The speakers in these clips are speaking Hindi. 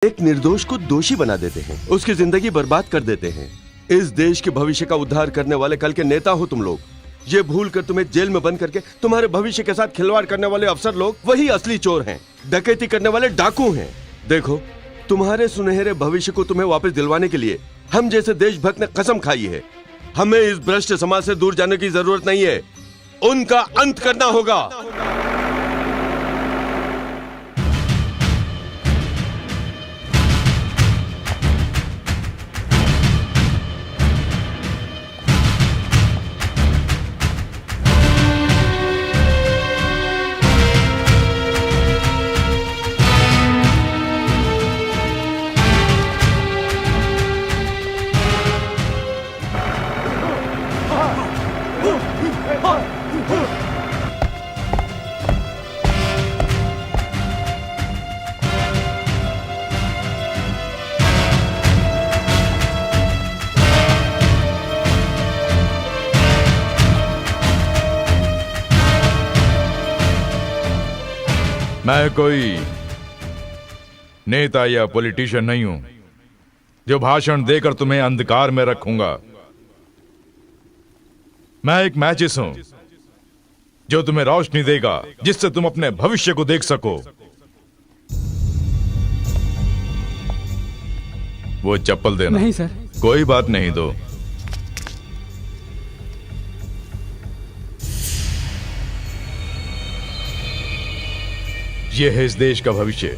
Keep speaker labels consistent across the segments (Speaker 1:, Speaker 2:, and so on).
Speaker 1: एक निर्दोष को दोषी बना देते हैं, उसकी जिंदगी बर्बाद कर देते हैं। इस देश के भविष्य का उद्धार करने वाले कल के नेता हो तुम लोग। ये भूल कर तुम्हें जेल में बंद करके तुम्हारे भविष्य के साथ खिलवाड़ करने वाले अफसर लोग वही असली चोर हैं, डकैती करने वाले डाकू हैं। देखो, तुम्हारे सुनहरे भविष्य को तुम्हें वापस दिलवाने के लिए हम जैसे देशभक्त ने कसम खाई है। हमें इस भ्रष्ट समाज से दूर जाने की जरूरत नहीं है, उनका अंत करना होगा।
Speaker 2: मैं कोई नेता या पॉलिटिशियन नहीं हूं जो भाषण देकर तुम्हें अंधकार में रखूंगा। मैं एक मैचिस हूं जो तुम्हें रोशनी देगा, जिससे तुम अपने भविष्य को देख सको। वो चप्पल देना।
Speaker 3: नहीं सर।
Speaker 2: कोई बात नहीं, दो। ये है इस देश का भविष्य।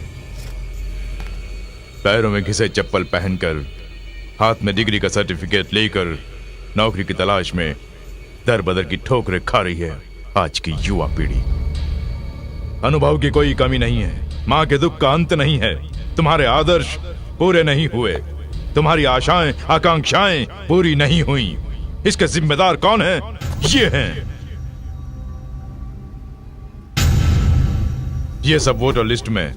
Speaker 2: पैरों में घिसे चप्पल पहनकर, हाथ में डिग्री का सर्टिफिकेट लेकर नौकरी की तलाश में दर बदर की ठोकरें खा रही है आज की युवा पीढ़ी। अनुभव की कोई कमी नहीं है, मां के दुख का अंत नहीं है। तुम्हारे आदर्श पूरे नहीं हुए, तुम्हारी आशाएं आकांक्षाएं पूरी नहीं हुई। इसके जिम्मेदार कौन है? ये हैं। ये सब वोटर लिस्ट में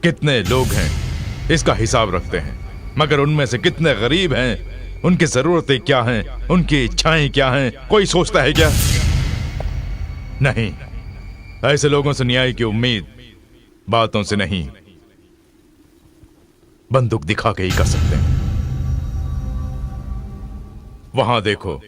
Speaker 2: कितने लोग हैं इसका हिसाब रखते हैं, मगर उनमें से कितने गरीब हैं, उनकी जरूरतें क्या हैं, उनकी इच्छाएं क्या हैं, कोई सोचता है क्या? नहीं। ऐसे लोगों से न्याय की उम्मीद बातों से नहीं, बंदूक दिखा के ही कर सकते हैं। वहां देखो,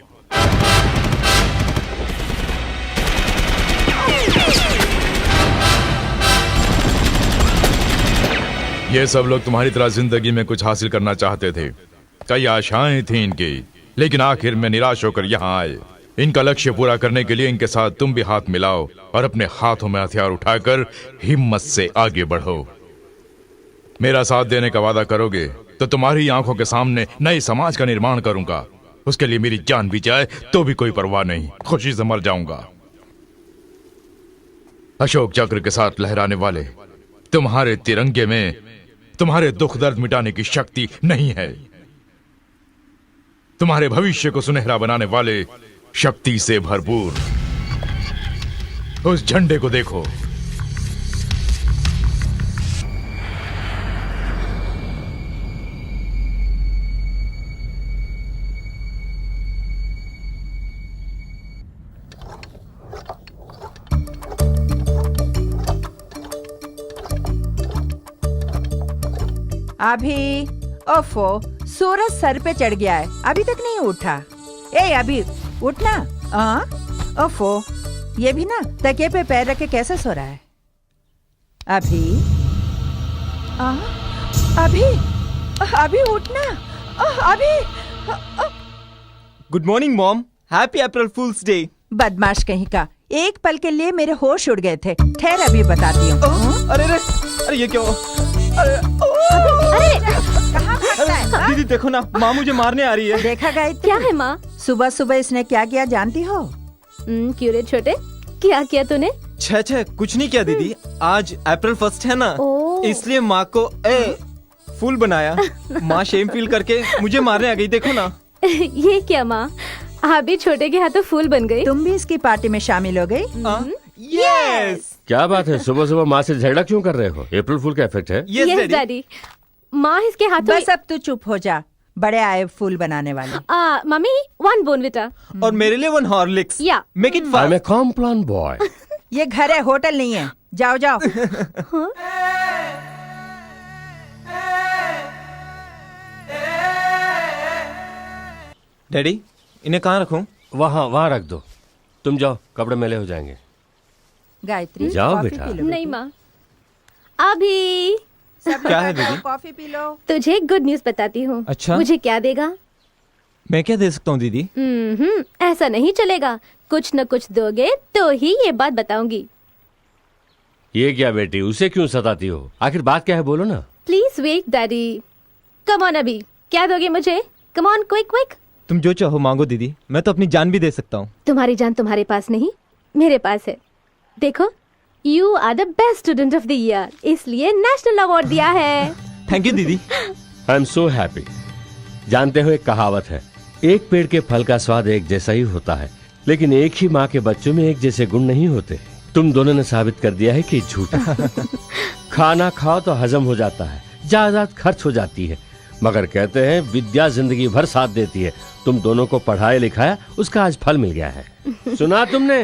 Speaker 2: ये सब लोग तुम्हारी तरह जिंदगी में कुछ हासिल करना चाहते थे। कई आशाएं थी इनकी, लेकिन आखिर में निराश होकर यहां आए। इनका लक्ष्य पूरा करने के लिए इनके साथ तुम भी हाथ मिलाओ और अपने हाथों में हथियार उठाकर हिम्मत से आगे बढ़ो। मेरा साथ देने का वादा करोगे तो तुम्हारी आंखों के सामने नए समाज का निर्माण करूंगा। उसके लिए मेरी जान भी जाए तो भी कोई परवाह नहीं, खुशी से मर जाऊंगा। अशोक चक्र के साथ लहराने वाले तुम्हारे तिरंगे में तुम्हारे दुख दर्द मिटाने की शक्ति नहीं है। तुम्हारे भविष्य को सुनहरा बनाने वाले शक्ति से भरपूर उस झंडे को देखो।
Speaker 4: अभी ओफो, सूरज सर पे चढ़ गया है, अभी तक नहीं उठा। ए अभी उठना। ओफो, ये भी ना तकिए पे पैर रख के कैसे सो रहा है? अभी अभी अभी उठना। अभी
Speaker 3: good morning mom, happy April fools day.
Speaker 4: बदमाश कहीं का, एक पल के लिए मेरे होश उड़ गए थे। ठहर, अभी बताती हूँ।
Speaker 3: अरे अरे अरे, ये क्या? अरे
Speaker 4: कहाँ भागता है?
Speaker 3: दीदी देखो ना, माँ मुझे मारने आ रही है।
Speaker 4: देखा गायत्री?
Speaker 5: क्या है माँ?
Speaker 4: सुबह सुबह इसने क्या किया जानती हो?
Speaker 5: क्यों रे छोटे, क्या किया तूने?
Speaker 3: छे कुछ नहीं किया दीदी, आज अप्रैल फर्स्ट है ना, इसलिए माँ को फूल बनाया। माँ शेम फील करके मुझे मारने आ गई, देखो ना।
Speaker 5: ये क्या माँ, आप भी छोटे के हाथों फूल बन गई?
Speaker 4: तुम भी इसकी पार्टी में शामिल हो गई?
Speaker 3: यस।
Speaker 6: क्या बात है, सुबह सुबह माँ से झगड़ा क्यों कर रहे हो? अप्रैल फूल का इफेक्ट है?
Speaker 5: Yes daddy. माँ इसके हाथों।
Speaker 4: बस अब तू चुप हो जा, बड़े आए फूल बनाने वाले।
Speaker 5: Mummy, 1 Bournvita.
Speaker 3: और मेरे लिए 1 हॉर्लिक्स।
Speaker 5: या
Speaker 3: make it 5।
Speaker 6: I am a Complan boy.
Speaker 4: ये घर है, होटल नहीं है। जाओ जाओ।
Speaker 3: डैडी इन्हें कहाँ रखूं?
Speaker 6: वहाँ वहाँ रख दो। तुम जाओ, कपड़े मैले हो जाएंगे।
Speaker 4: गायत्री
Speaker 6: जाओ
Speaker 4: कॉफी
Speaker 6: बेटा।
Speaker 4: पी लो
Speaker 5: नहीं
Speaker 4: बेटी।
Speaker 5: माँ। अभी
Speaker 4: सब
Speaker 3: क्या है
Speaker 4: बेटा,
Speaker 3: दीदी?
Speaker 4: Coffee P low.
Speaker 5: तुझे गुड न्यूज बताती हूँ।
Speaker 3: अच्छा?
Speaker 5: मुझे क्या देगा?
Speaker 3: मैं क्या दे सकता हूँ दीदी?
Speaker 5: ऐसा नहीं चलेगा। कुछ न कुछ दोगे तो ही ये बात बताऊंगी।
Speaker 6: ये क्या बेटी, उसे क्यों सताती हो? आखिर बात क्या है, बोलो ना।
Speaker 5: Please wait daddy. Come on अभी, क्या दोगे मुझे? Come on quick quick.
Speaker 3: तुम जो चाहो मांगो दीदी, मैं तो अपनी जान भी दे सकता हूँ।
Speaker 5: तुम्हारी जान तुम्हारे पास नहीं, मेरे पास है। देखो, you are the best student of the year, इसलिए नेशनल अवार्ड दिया है।
Speaker 3: थैंक यू दीदी।
Speaker 6: I am so happy. जानते हो, एक कहावत है, एक पेड़ के फल का स्वाद एक जैसा ही होता है, लेकिन एक ही माँ के बच्चों में एक जैसे गुण नहीं होते। तुम दोनों ने साबित कर दिया है कि झूठा। खाना खाओ तो हजम हो जाता है, जायदाद खर्च हो जाती है, मगर कहते हैं विद्या जिंदगी भर साथ देती है। तुम दोनों को पढ़ाया लिखाया, उसका आज फल मिल गया है। सुना तुमने,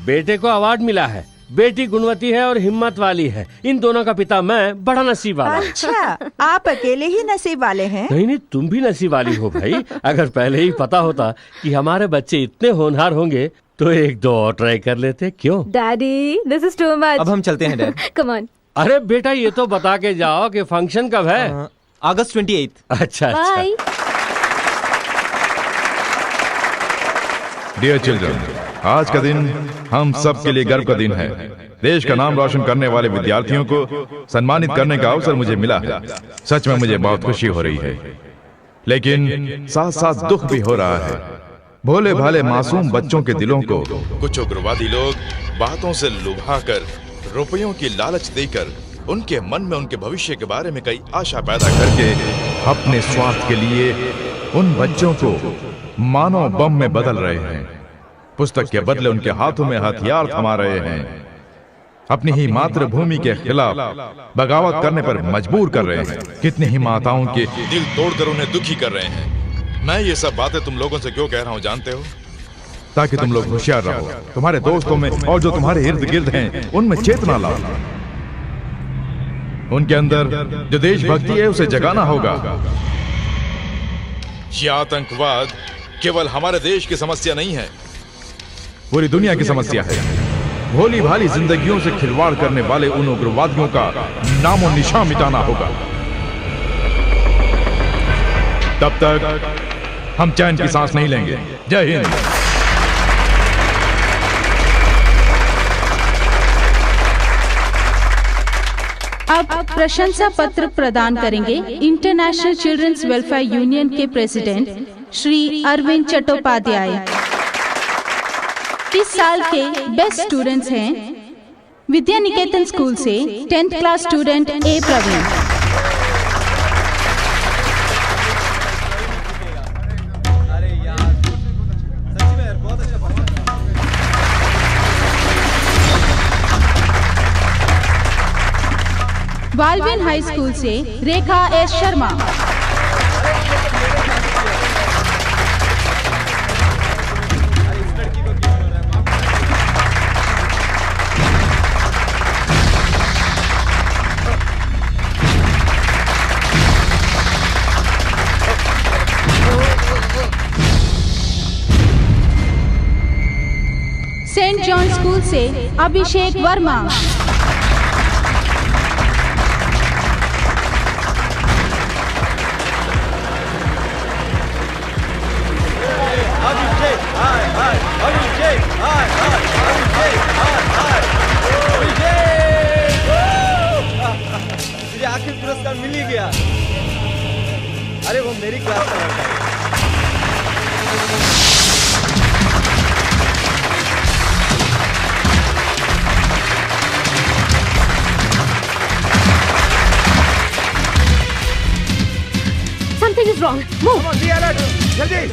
Speaker 6: बेटे को अवार्ड मिला है। बेटी गुणवती है और हिम्मत वाली है। इन दोनों का पिता मैं, बड़ा नसीब वाला।
Speaker 4: अच्छा, आप अकेले ही नसीब वाले हैं?
Speaker 6: नहीं नहीं, तुम भी नसीब वाली हो भाई। अगर पहले ही पता होता कि हमारे बच्चे इतने होनहार होंगे तो एक दो और ट्राई कर लेते, क्यों?
Speaker 5: Daddy this is too much.
Speaker 3: अब हम चलते हैं डैड।
Speaker 5: Come on.
Speaker 6: अरे बेटा, ये तो बता के जाओ कि फंक्शन कब है।
Speaker 3: अगस्त 28।
Speaker 6: अच्छा अच्छा।
Speaker 5: बाय।
Speaker 2: डियर चिल्ड्रन, आज का दिन हम सब के लिए गर्व का दिन है। देश का नाम रोशन करने वाले विद्यार्थियों को सम्मानित करने का अवसर मुझे मिला है। सच में मुझे बहुत खुशी हो रही है, लेकिन साथ साथ दुख भी हो रहा है। भोले भाले मासूम बच्चों के दिलों को कुछ उग्रवादी लोग बातों से लुभाकर, रुपयों की लालच देकर, उनके मन में उनके भविष्य के बारे में कई आशा पैदा करके अपने स्वार्थ के लिए उन बच्चों को मानव बम में बदल रहे हैं। पुस्तक के बदले उनके हाथों में हथियार थमा रहे हैं। अपनी ही मातृभूमि के खिलाफ बगावत करने पर मजबूर कर रहे हैं। कितनी ही माताओं के दिल तोड़कर उन्हें दुखी कर रहे हैं। मैं ये सब बातें तुम लोगों से क्यों कह रहा हूँ जानते हो? ताकि तुम लोग होशियार रहो, तुम्हारे दोस्तों में और जो तुम्हारे इर्द गिर्द हैं उनमें चेतना लाओ। उनके अंदर जो देशभक्ति है उसे जगाना होगा। यह आतंकवाद केवल हमारे देश की समस्या नहीं है, पूरी दुनिया की समस्या है। भोली भाली जिंदगियों से खिलवाड़ करने वाले उन उग्रवादियों का नामो निशान मिटाना होगा। तब तक हम चैन की सांस नहीं लेंगे। जय हिंद।
Speaker 7: अब प्रशंसा पत्र प्रदान करेंगे इंटरनेशनल चिल्ड्रंस वेलफेयर यूनियन के प्रेसिडेंट श्री अरविंद चट्टोपाध्याय। इस साल के बेस्ट स्टूडेंट्स हैं विद्या निकेतन स्कूल से 10th class student A Praveen. Baldwin High School से Rekha S Sharma. Saint John School से अभिषेक वर्मा।
Speaker 3: आखिर पुरस्कार मिल ही गया। अरे वो मेरी क्लास का लड़का है।
Speaker 5: Something is wrong. Move.
Speaker 3: जल्दी।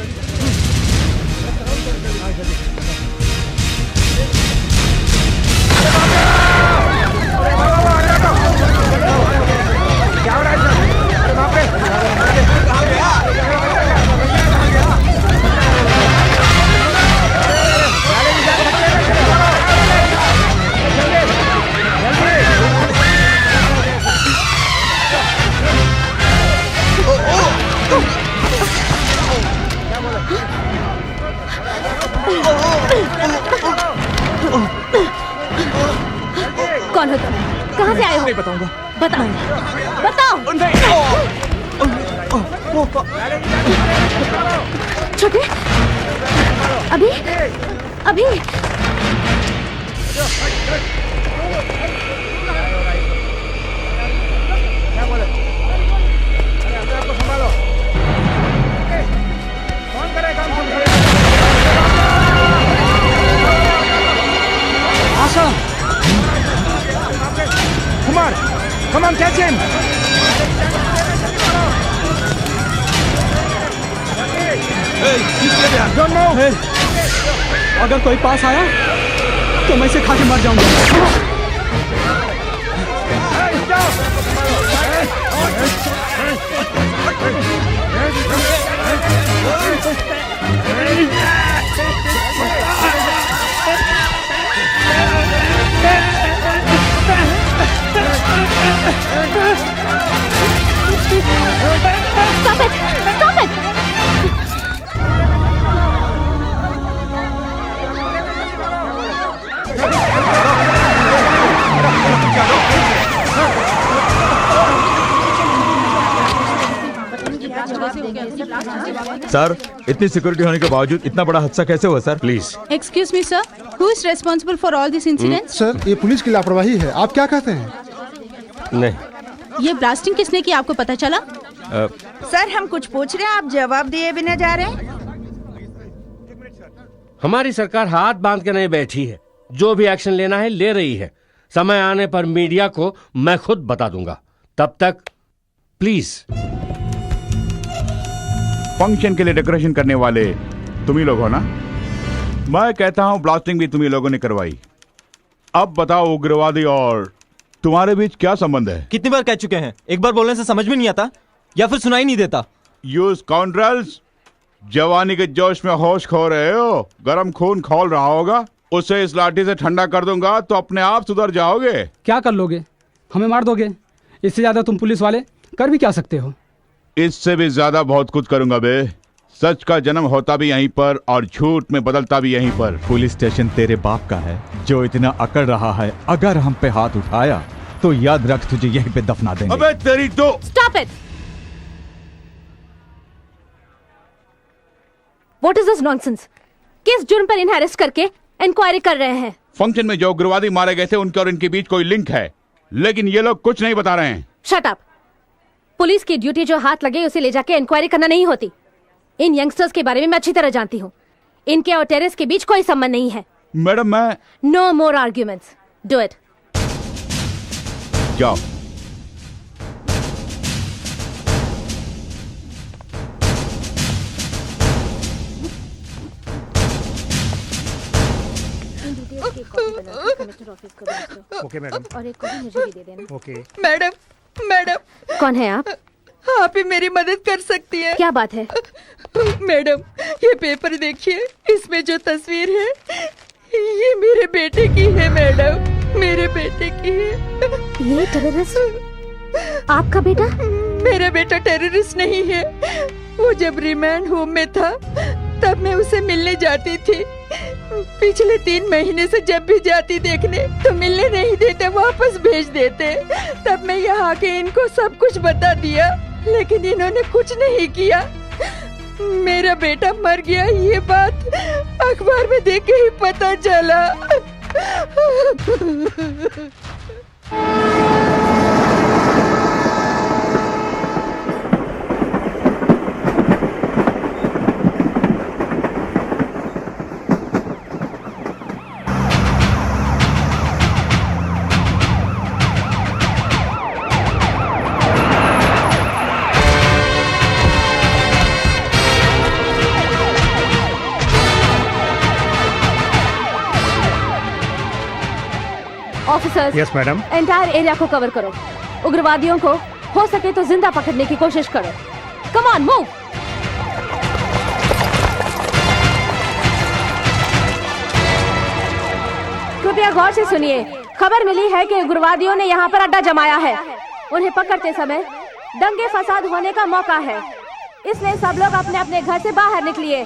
Speaker 5: कहाँ से आए हो?
Speaker 3: नहीं बताऊंगा।
Speaker 5: बताओ, बताओ। छोटे, अभी, अभी।
Speaker 8: Asha! Kumar! Come on, catch him! Don't move! अगर कोई पास आया तो मैं इसे खा के मर जाऊंगा।
Speaker 5: Stop it! Stop it!
Speaker 9: Sir, इतनी सिक्योरिटी होने के बावजूद इतना बड़ा हादसा कैसे हुआ sir?
Speaker 6: Please.
Speaker 7: Excuse me sir, who is responsible for all this incidents?
Speaker 8: Sir, ये पुलिस की लापरवाही है। आप क्या कहते हैं?
Speaker 6: नहीं।
Speaker 7: ये ब्लास्टिंग किसने की आपको पता चला?
Speaker 4: सर हम कुछ पूछ रहे हैं, आप जवाब दिए बिना जा रहे हैं।
Speaker 6: हमारी सरकार हाथ बांध के नहीं बैठी है, जो भी एक्शन लेना है ले रही है। समय आने पर मीडिया को मैं खुद बता दूंगा। तब तक प्लीज।
Speaker 10: फंक्शन के लिए डेकोरेशन करने वाले तुम ही लोग हो ना? मैं कहता हूं ब्लास्टिंग भी तुम ही लोगों ने करवाई। अब बताओ, उग्रवादी और तुम्हारे बीच क्या संबंध है?
Speaker 3: कितनी बार कह चुके हैं, एक बार बोलने से समझ में नहीं आता या फिर सुनाई नहीं देता।
Speaker 10: यू स्काउंड्रल्स, जवानी के जोश में होश खो रहे हो। गरम खून खौल रहा होगा, उसे इस लाठी से ठंडा कर दूंगा तो अपने आप सुधर जाओगे।
Speaker 8: क्या कर लोगे? हमें मार दोगे? इससे ज्यादा तुम पुलिस वाले कर भी क्या सकते हो?
Speaker 10: इससे भी ज्यादा बहुत कुछ करूंगा बे। सच का जन्म होता भी यहीं पर और झूठ में बदलता भी यहीं पर।
Speaker 9: पुलिस स्टेशन तेरे बाप का है जो इतना अकड़ रहा है। अगर हम पे हाथ उठाया तो याद रख, तुझे यहीं पे दफना देंगे।
Speaker 10: अबे तेरी तो।
Speaker 5: Stop it! What is this nonsense? किस जुर्म पर इन्हें अरेस्ट करके इंक्वायरी कर रहे हैं?
Speaker 10: फंक्शन में जो उग्रवादी मारे गए थे उनके और इनके बीच कोई लिंक है, लेकिन ये लोग कुछ नहीं बता रहे हैं।
Speaker 5: Shut up! पुलिस की ड्यूटी जो हाथ लगे उसे ले जाके इंक्वायरी करना नहीं होती। इन यंगस्टर्स के बारे में मैं अच्छी तरह जानती हूँ। इनके और टेररिस्ट के बीच कोई संबंध नहीं है।
Speaker 10: मैडम मैं।
Speaker 5: No more arguments. Do it.
Speaker 10: जाओ।
Speaker 8: Okay madam.
Speaker 5: और एक कॉपी मुझे भी दे देना।
Speaker 8: ओके।
Speaker 4: मैडम, मैडम
Speaker 5: कौन है आप?
Speaker 4: आप ही मेरी मदद कर सकती हैं।
Speaker 5: क्या बात है?
Speaker 4: मैडम ये पेपर देखिए, इसमें जो तस्वीर है ये मेरे बेटे की है। मैडम मेरे बेटे की है।
Speaker 5: ये टेररिस्ट आपका बेटा?
Speaker 4: मेरा बेटा टेररिस्ट नहीं है। वो जब रिमांड होम में था तब मैं उसे मिलने जाती थी। पिछले 3 महीने से जब भी जाती देखने तो मिलने नहीं देते, वापस भेज देते। तब मैं यहाँ आके इनको सब कुछ बता दिया, लेकिन इन्होंने कुछ नहीं किया। मेरा बेटा मर गया, ये बात अखबार में देख के ही पता चला।
Speaker 5: Officers,
Speaker 8: yes madam.
Speaker 5: Entire area को कवर करो। उग्रवादियों को हो सके तो जिंदा पकड़ने की कोशिश करो। Come on, move. कृपया गौर से सुनिए। खबर मिली है कि उग्रवादियों ने यहाँ पर अड्डा जमाया है। उन्हें पकड़ते समय दंगे फसाद होने का मौका है, इसलिए सब लोग अपने अपने घर से बाहर निकलिए।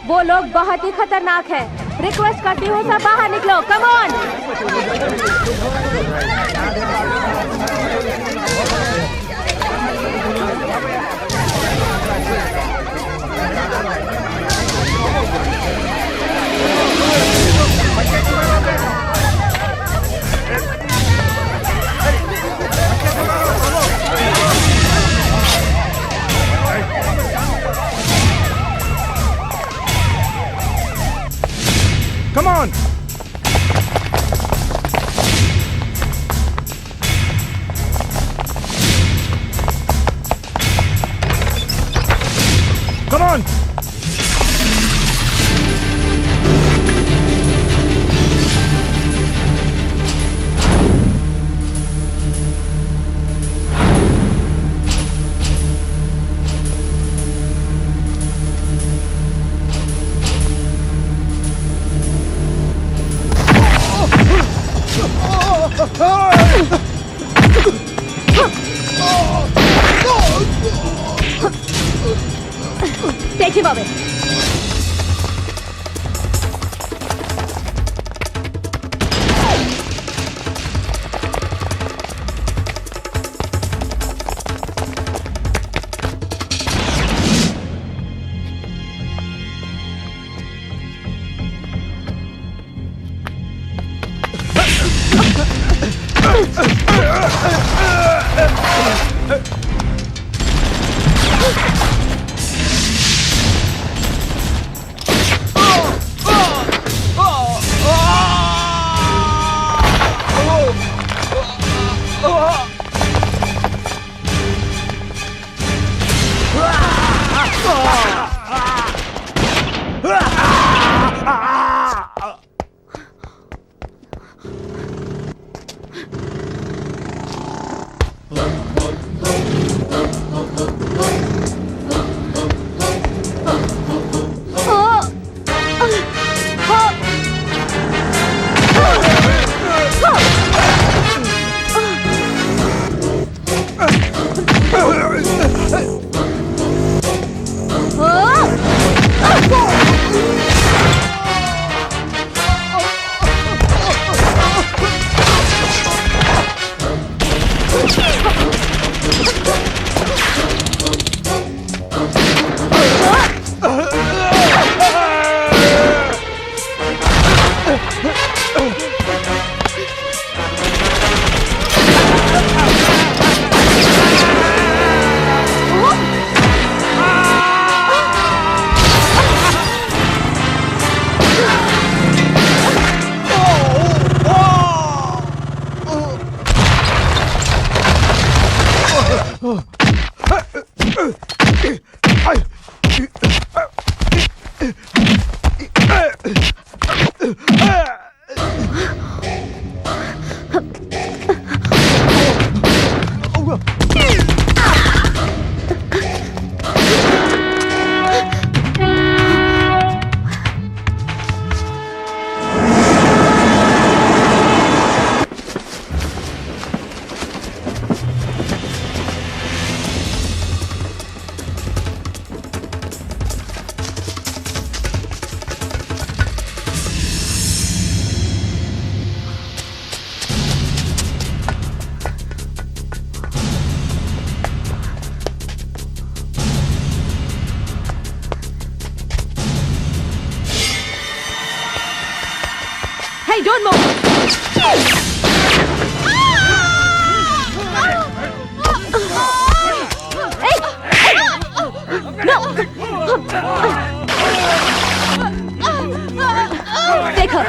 Speaker 5: वो लोग बहुत ही खतरनाक है। रिक्वेस्ट करती हूँ सब बाहर निकलो, come on.
Speaker 3: Come on! Come on!
Speaker 5: Take him away. Hey, don't move! Hey! No! Take her!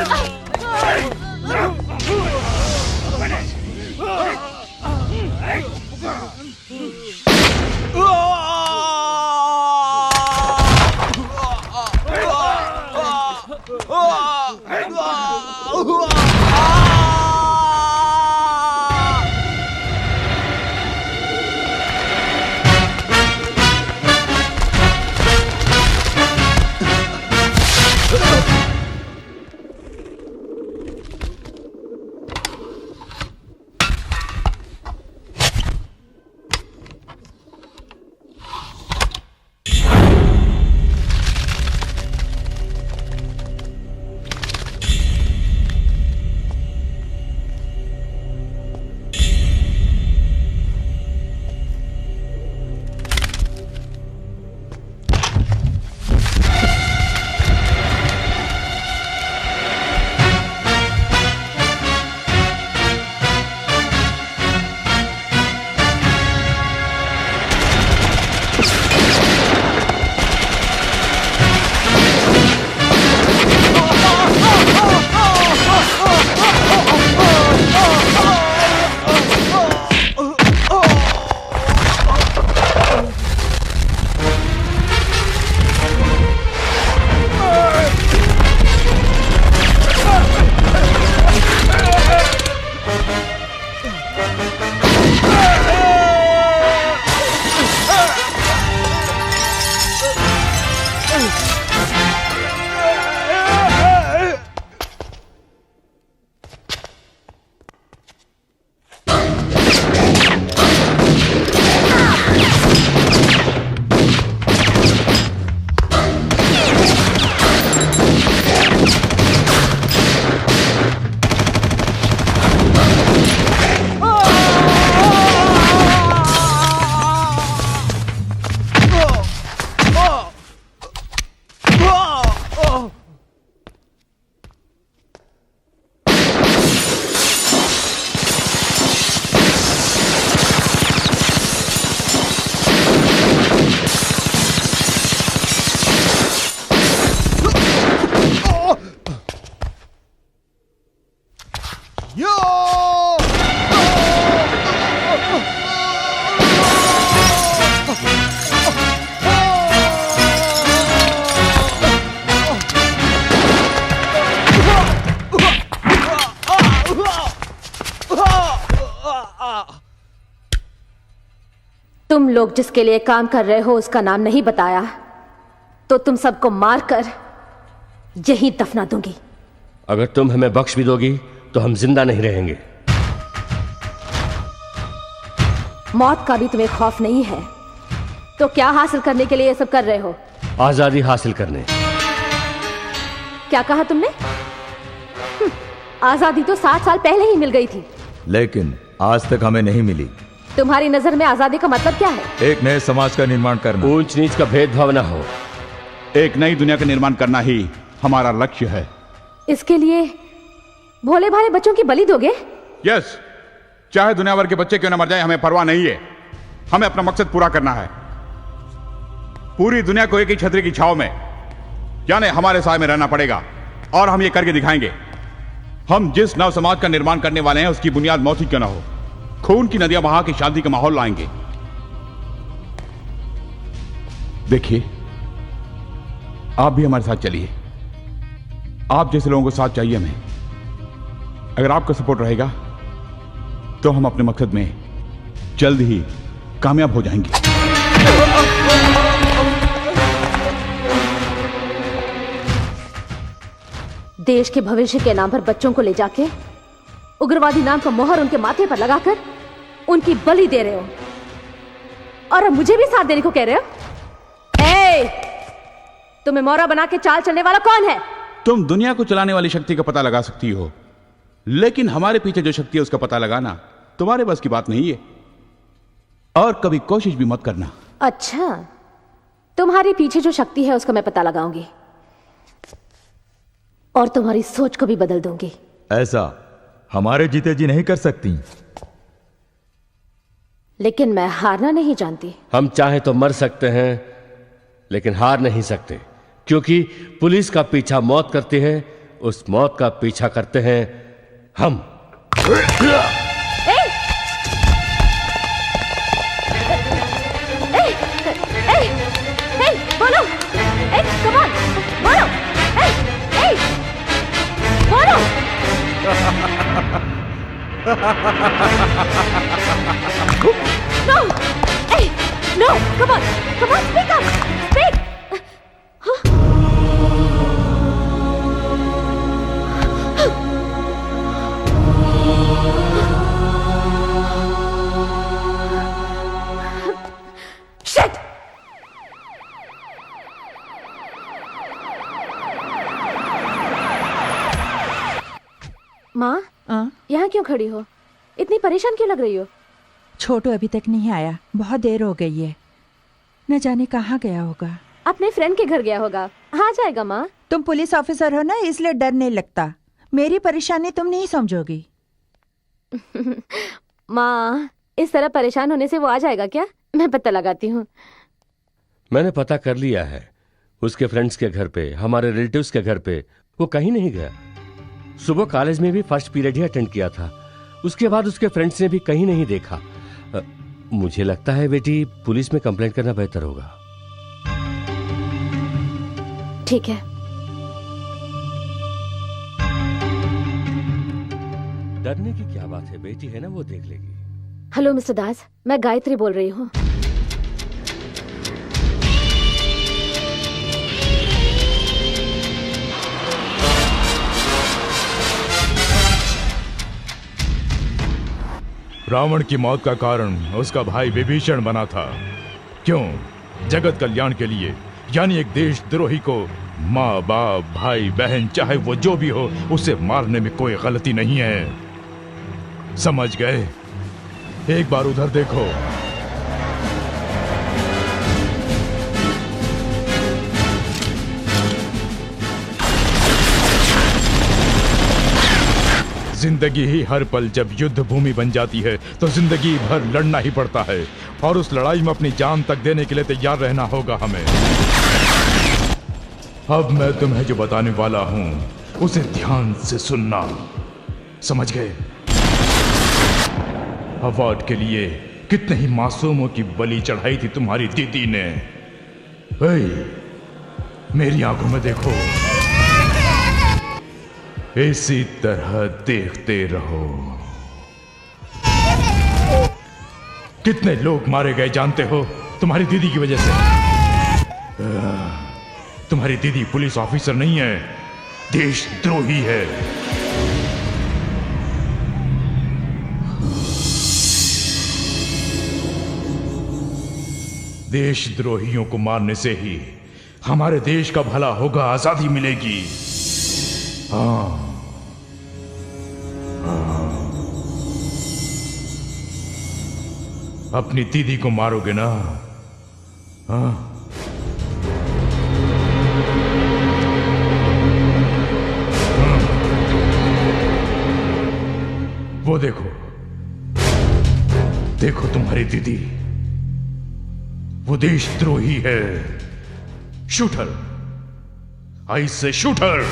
Speaker 5: तुम लोग जिसके लिए काम कर रहे हो उसका नाम नहीं बताया तो तुम सबको मारकर यहीं दफना दूंगी।
Speaker 6: अगर तुम हमें बख्श भी दोगी तो हम जिंदा नहीं रहेंगे।
Speaker 5: मौत का भी तुम्हें खौफ नहीं है तो क्या हासिल करने के लिए ये सब कर रहे हो?
Speaker 6: आजादी हासिल करने।
Speaker 5: क्या कहा तुमने? आजादी तो 60 साल पहले ही मिल गई थी।
Speaker 2: लेकिन आज तक हमें नहीं मिली।
Speaker 5: तुम्हारी नजर में आजादी का मतलब क्या है?
Speaker 2: एक नए समाज का निर्माण करना।
Speaker 6: ऊंच नीच का भेदभाव ना हो।
Speaker 10: एक नई दुनिया का निर्माण करना ही हमारा लक्ष्य है।
Speaker 5: इसके लिए भोले भाले बच्चों की बलि दोगे?
Speaker 10: यस, चाहे दुनिया भर के बच्चे क्यों न मर जाए, हमें परवाह नहीं है। हमें अपना मकसद पूरा करना है। पूरी दुनिया को एक ही छतरी की छांव में, यानी हमारे साए में रहना पड़ेगा, और हम ये करके दिखाएंगे। हम जिस नव समाज का निर्माण करने वाले हैं उसकी बुनियाद मौत ही क्यों ना हो, खून की नदियां बहा के शांति का माहौल लाएंगे। देखिए, आप भी हमारे साथ चलिए। आप जैसे लोगों को साथ चाहिए हमें। अगर आपका सपोर्ट रहेगा तो हम अपने मकसद में जल्द ही कामयाब हो जाएंगे।
Speaker 5: देश के भविष्य के नाम पर बच्चों को ले जाके उग्रवादी नाम का मोहर उनके माथे पर लगाकर उनकी बलि दे रहे हो, और अब मुझे भी साथ देने को कह रहे हो? ए, तुम्हें मोहरा बना के चाल चलने वाला कौन है?
Speaker 10: तुम दुनिया को चलाने वाली शक्ति का पता लगा सकती हो, लेकिन हमारे पीछे जो शक्ति है उसका पता लगाना तुम्हारे बस की बात नहीं है, और कभी कोशिश भी मत करना।
Speaker 5: अच्छा, तुम्हारे पीछे जो शक्ति है उसका मैं पता लगाऊंगी और तुम्हारी सोच को भी बदल दूंगी।
Speaker 2: ऐसा हमारे जीते जी नहीं कर सकती।
Speaker 5: लेकिन मैं हारना नहीं जानती।
Speaker 6: हम चाहे तो मर सकते हैं लेकिन हार नहीं सकते, क्योंकि पुलिस का पीछा मौत करती है, उस मौत का पीछा करते हैं हम।
Speaker 5: बोलो, come on, बोलो, बोलो। No, no, come on, speak up, speak. Shit! माँ, यहाँ क्यों खड़ी हो? इतनी परेशान क्यों लग रही हो?
Speaker 4: छोटू अभी तक नहीं आया, बहुत देर हो गई है। न जाने कहाँ गया होगा।
Speaker 5: अपने फ्रेंड के घर गया होगा, आ जाएगा। माँ,
Speaker 4: तुम पुलिस ऑफिसर हो ना, इसलिए डर नहीं लगता। मेरी परेशानी तुम नहीं समझोगी।
Speaker 5: माँ, इस तरह परेशान होने से वो आ जाएगा क्या? मैं पता लगाती हूँ।
Speaker 6: मैंने पता कर लिया है, उसके फ्रेंड्स के घर पे, हमारे रिलेटिव्स के घर पे वो कहीं नहीं गया। सुबह कॉलेज में भी फर्स्ट पीरियड ही अटेंड किया था, उसके बाद उसके फ्रेंड्स ने भी कहीं नहीं देखा। मुझे लगता है बेटी, पुलिस में कंप्लेंट करना बेहतर होगा।
Speaker 5: ठीक है।
Speaker 6: डरने की क्या बात है, बेटी है ना, वो देख लेगी।
Speaker 5: हेलो मिस्टर दास, मैं गायत्री बोल रही हूँ।
Speaker 2: रावण की मौत का कारण उसका भाई विभीषण बना था। क्यों? जगत कल्याण के लिए, यानी एक देशद्रोही को माँ बाप भाई बहन चाहे वो जो भी हो उसे मारने में कोई गलती नहीं है। समझ गए? एक बार उधर देखो। जिंदगी ही हर पल जब युद्ध भूमि बन जाती है तो जिंदगी भर लड़ना ही पड़ता है, और उस लड़ाई में अपनी जान तक देने के लिए तैयार रहना होगा हमें। अब मैं तुम्हें जो बताने वाला हूं उसे ध्यान से सुनना, समझ गए? अवार्ड के लिए कितने ही मासूमों की बलि चढ़ाई थी तुम्हारी दीदी ने। मेरी आंखों में देखो, इसी तरह देखते रहो। कितने लोग मारे गए जानते हो तुम्हारी दीदी की वजह से? तुम्हारी दीदी पुलिस ऑफिसर नहीं है, देशद्रोही है। देशद्रोहियों को मारने से ही हमारे देश का भला होगा, आजादी मिलेगी। हाँ, अपनी दीदी को मारोगे ना? हाँ? हाँ? वो देखो, देखो तुम्हारी दीदी, वो देशद्रोही है। शूटर, आई से शूटर,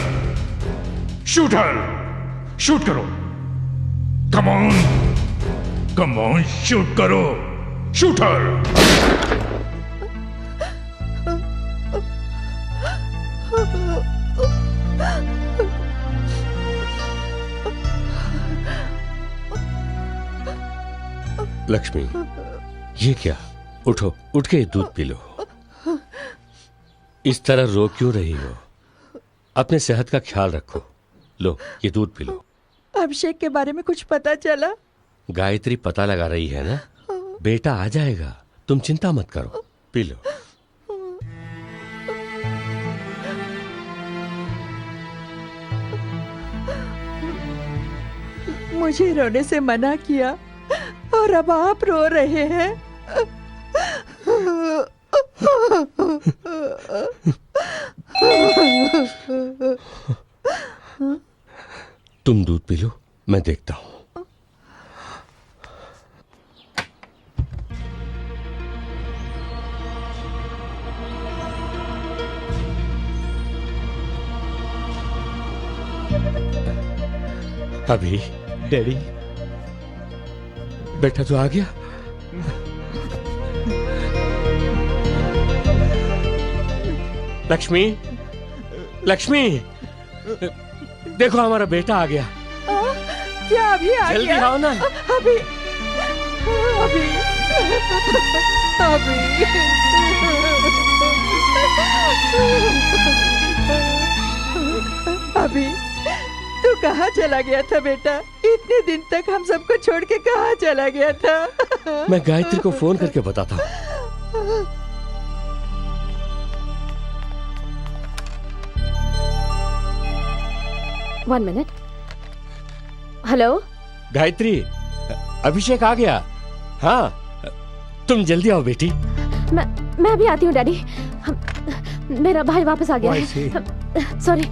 Speaker 2: शूटर, शूट करो। Come on, come on, shoot करो। शूटर।
Speaker 6: लक्ष्मी, ये क्या? उठो, उठ के दूध पी लो। इस तरह रो क्यों रही हो? अपने सेहत का ख्याल रखो। लो, ये दूध पी लो।
Speaker 4: अभिषेक के बारे में कुछ पता चला?
Speaker 6: गायत्री पता लगा रही है ना, बेटा आ जाएगा, तुम चिंता मत करो। P low.
Speaker 4: मुझे रोने से मना किया और अब आप रो रहे हैं।
Speaker 6: तुम दूध पी लो, मैं देखता हूं। अभी
Speaker 3: डैडी,
Speaker 6: बेटा तो आ गया। लक्ष्मी, लक्ष्मी, देखो हमारा बेटा आ गया।
Speaker 4: क्या अभी आ
Speaker 6: जल्दी
Speaker 4: गया?
Speaker 6: आओ ना।
Speaker 4: अभी अभी अभी तू कहाँ चला गया था बेटा? इतने दिन तक हम सबको छोड़ के कहाँ चला गया था?
Speaker 6: मैं गायत्री को फोन करके बताता हूँ।
Speaker 5: One minute. हेलो
Speaker 6: गायत्री, अभिषेक आ गया। हाँ, तुम जल्दी आओ बेटी।
Speaker 5: मैं अभी आती हूँ डैडी। मेरा भाई वापस आ गया है। सॉरी।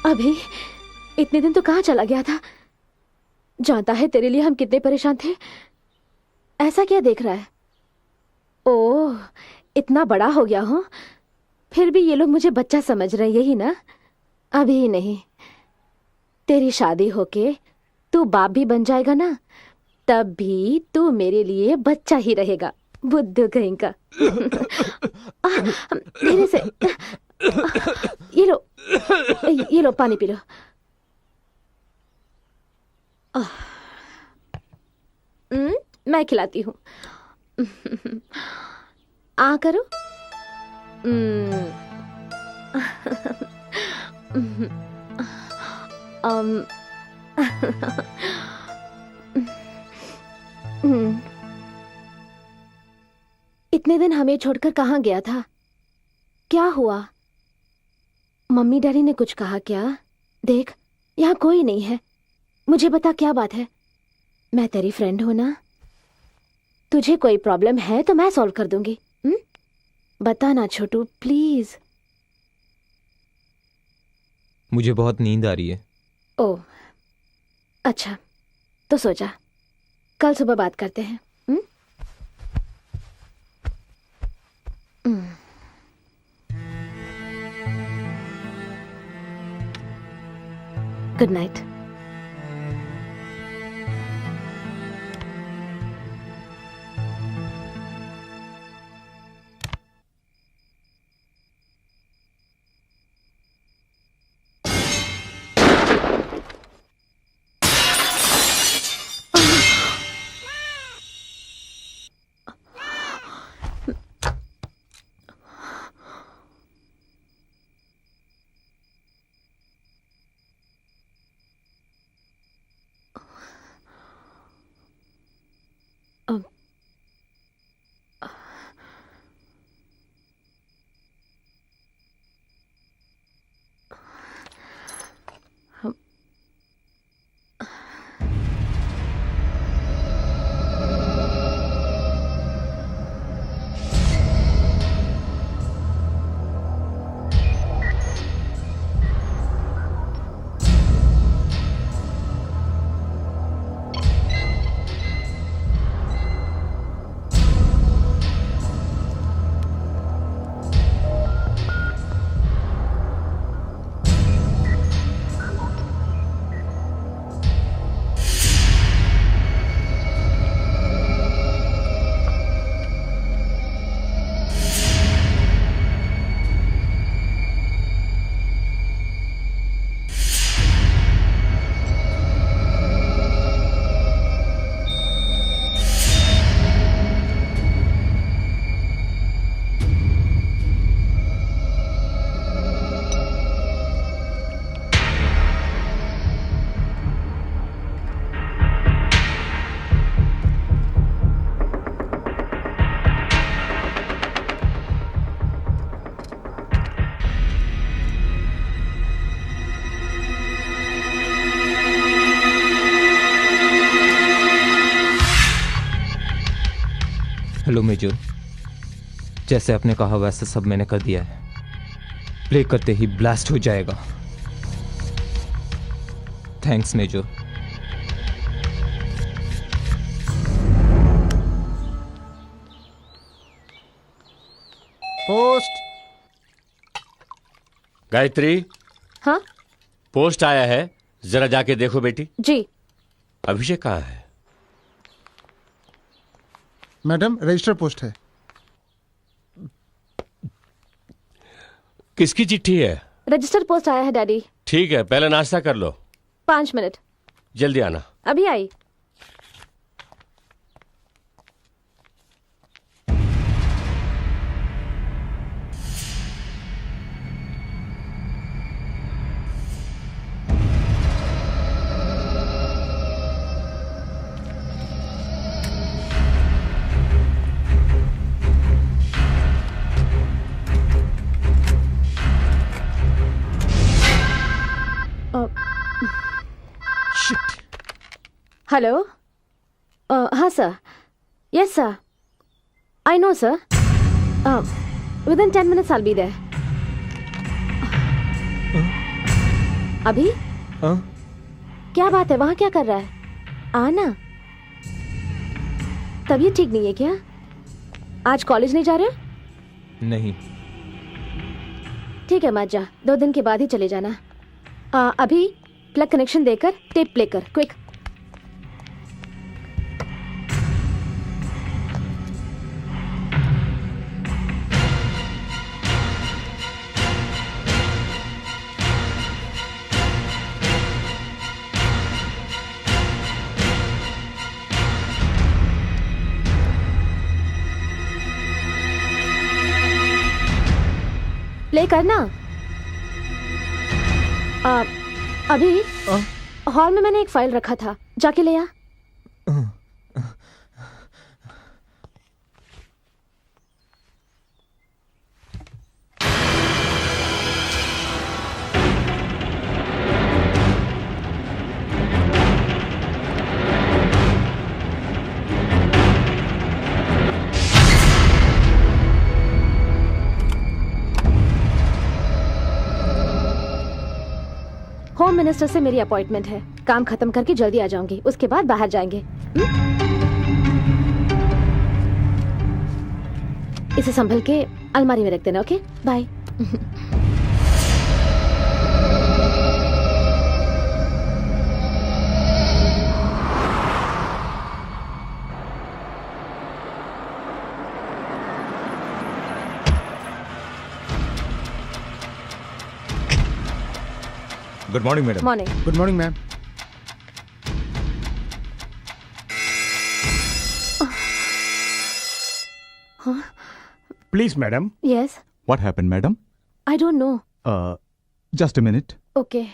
Speaker 5: अभी इतने दिन तो कहाँ चला गया था? जानता है तेरे लिए हम कितने परेशान थे। ऐसा क्या देख रहा है? ओह, इतना बड़ा हो गया हूँ, फिर भी ये लोग मुझे बच्चा समझ रहे हैं, यही ना? अभी नहीं, तेरी शादी होके तू बाप भी बन जाएगा ना, तब भी तू मेरे लिए बच्चा ही रहेगा। बुद्धू कहीं का। मेरे से ये लो पानी पी लो। मैं खिलाती हूँ। आ करो। इतने दिन हमें छोड़कर कहाँ गया था? क्या हुआ? मम्मी डैडी ने कुछ कहा क्या? देख, यहाँ कोई नहीं है। मुझे बता क्या बात है। मैं तेरी फ्रेंड हूं ना, तुझे कोई प्रॉब्लम है तो मैं सॉल्व कर दूंगी। बता ना छोटू, प्लीज।
Speaker 3: मुझे बहुत नींद आ रही है।
Speaker 5: ओह, अच्छा, तो सो जा, कल सुबह बात करते हैं। Good night.
Speaker 3: हेलो मेजर, जैसे आपने कहा वैसे सब मैंने कर दिया है। प्ले करते ही ब्लास्ट हो जाएगा। Thanks major.
Speaker 6: पोस्ट। गायत्री,
Speaker 5: हाँ
Speaker 6: पोस्ट आया है, जरा जाके देखो बेटी।
Speaker 5: जी।
Speaker 6: अभिषेक कहाँ है?
Speaker 11: मैडम, रजिस्टर पोस्ट है।
Speaker 6: किसकी चिट्ठी है?
Speaker 5: रजिस्टर पोस्ट आया है डैडी।
Speaker 6: ठीक है, पहले नाश्ता कर लो।
Speaker 5: 5 मिनट।
Speaker 6: जल्दी आना।
Speaker 5: अभी आई। हेलो। हाँ sir. Yes sir. I know sir. Within 10 minutes I will be there. अभी? क्या बात है, वहां क्या कर रहा है? आना। तबीयत ठीक नहीं है क्या? आज कॉलेज नहीं जा रहे?
Speaker 3: नहीं।
Speaker 5: ठीक है मत जा, 2 दिन के बाद ही चले जाना। अभी प्लग कनेक्शन देकर टेप प्ले कर, क्विक। प्ले करना। अभी हॉल में मैंने एक फाइल रखा था, जाके ले आ। होम मिनिस्टर से मेरी अपॉइंटमेंट है, काम खत्म करके जल्दी आ जाऊंगी, उसके बाद बाहर जाएंगे। इसे संभल के अलमारी में रख देना, okay? Bye.
Speaker 9: Good morning madam.
Speaker 5: Morning.
Speaker 11: Good morning ma'am.
Speaker 12: Please madam.
Speaker 5: Yes.
Speaker 9: What happened madam?
Speaker 5: I don't know.
Speaker 9: Just a minute.
Speaker 5: Okay.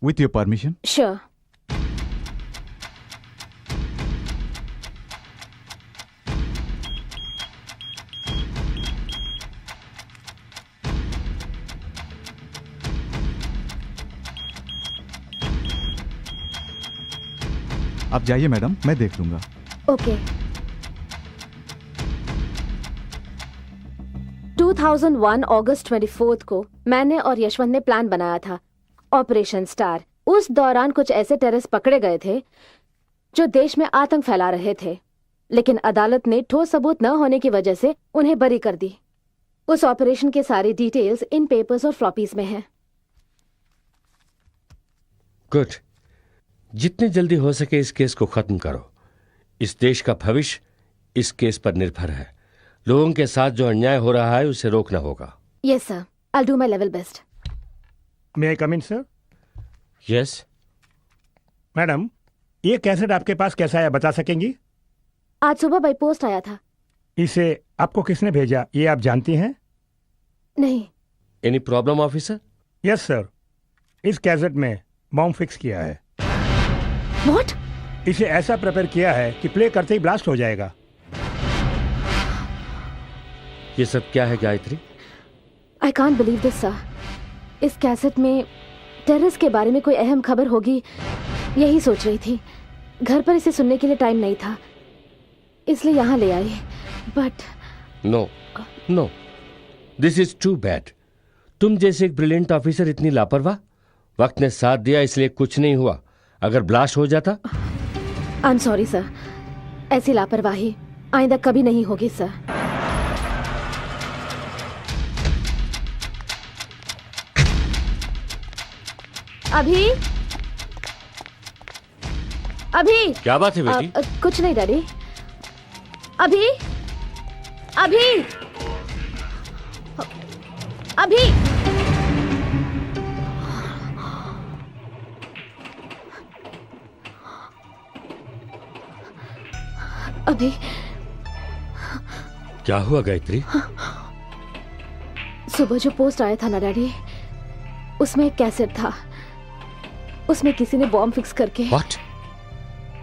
Speaker 9: With your permission.
Speaker 5: Sure.
Speaker 9: आप जाइए मैडम, मैं देख लूंगा।
Speaker 5: ओके। 2001 अगस्त 24 को मैंने और यशवंत ने प्लान बनाया था, ऑपरेशन स्टार। उस दौरान कुछ ऐसे टेररिस्ट पकड़े गए थे जो देश में आतंक फैला रहे थे, लेकिन अदालत ने ठोस सबूत न होने की वजह से उन्हें बरी कर दी। उस ऑपरेशन के सारी डिटेल्स इन पेपर्स और फ्लॉपीज में हैं।
Speaker 6: गुड। जितनी जल्दी हो सके इस केस को खत्म करो। इस देश का भविष्य इस केस पर निर्भर है। लोगों के साथ जो अन्याय हो रहा है उसे रोकना होगा।
Speaker 5: Yes sir, I do my level best.
Speaker 12: May I come in sir?
Speaker 6: Yes.
Speaker 12: Madam, ये कैसेट आपके पास कैसा आया, बता सकेंगी?
Speaker 5: आज सुबह बाई पोस्ट आया था।
Speaker 12: इसे आपको किसने भेजा, ये आप जानती हैं?
Speaker 5: नहीं।
Speaker 6: Any problem officer?
Speaker 12: Yes sir, इस कैसेट में बॉम्ब फिक्स किया है।
Speaker 5: What?
Speaker 12: इसे ऐसा प्रिपेयर किया है कि प्ले करते ही ब्लास्ट हो जाएगा।
Speaker 6: ये सब क्या है Gayatri?
Speaker 5: I can't believe this sir. इस कैसेट में टेररिस्ट के बारे में कोई अहम खबर होगी, यही सोच रही थी। घर पर इसे सुनने के लिए टाइम नहीं था, इसलिए यहाँ ले आई। But
Speaker 6: no no, this is too bad. तुम जैसे एक ब्रिलियंट ऑफिसर इतनी लापरवाह। वक्त ने साथ दिया इसलिए कुछ नहीं हुआ, अगर ब्लास्ट हो जाता।
Speaker 5: आई एम सॉरी सर, ऐसी लापरवाही आइंदा कभी नहीं होगी सर। अभी अभी
Speaker 6: क्या बात है बेटी?
Speaker 5: कुछ नहीं डैडी। अभी अभी अभी अभी
Speaker 6: क्या हुआ गायत्री?
Speaker 5: सुबह जो पोस्ट आया था ना डैडी, उसमें एक कैसेट था। उसमें किसी ने बॉम्ब फिक्स करके
Speaker 6: What?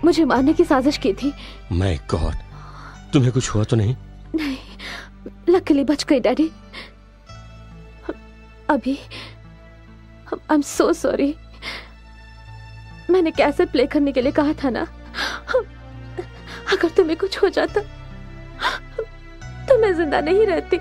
Speaker 5: मुझे मारने की साजिश की थी।
Speaker 6: माय गॉड, तुम्हें कुछ हुआ तो नहीं?
Speaker 5: नहीं, लकीली बच गई डैडी। अभी आई एम सो सॉरी। मैंने कैसेट प्ले करने के लिए कहा था ना, अगर तुम्हें कुछ हो जाता तो मैं जिंदा नहीं रहती।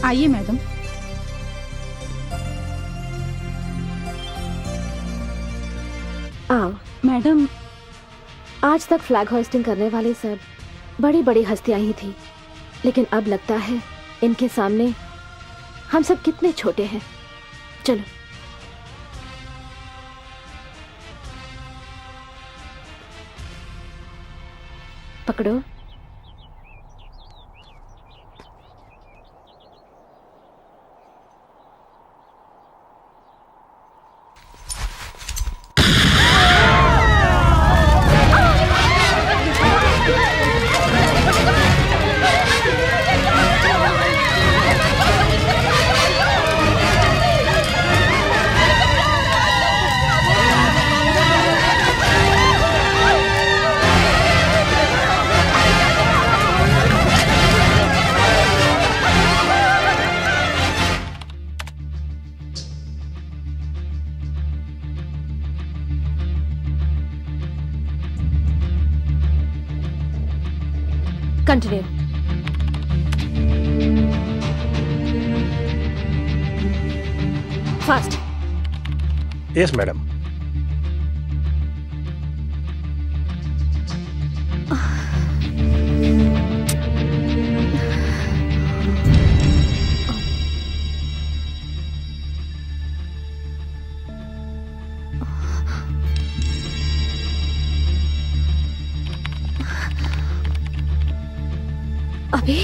Speaker 7: आइए मैडम।
Speaker 5: आओ
Speaker 7: मैडम।
Speaker 5: आज तक फ्लैग होस्टिंग करने वाले सब बड़ी बड़ी हस्तियां ही थी, लेकिन अब लगता है इनके सामने हम सब कितने छोटे हैं। चलो पकड़ो। कंटिन्यू। फास्ट।
Speaker 12: Yes madam.
Speaker 5: अभी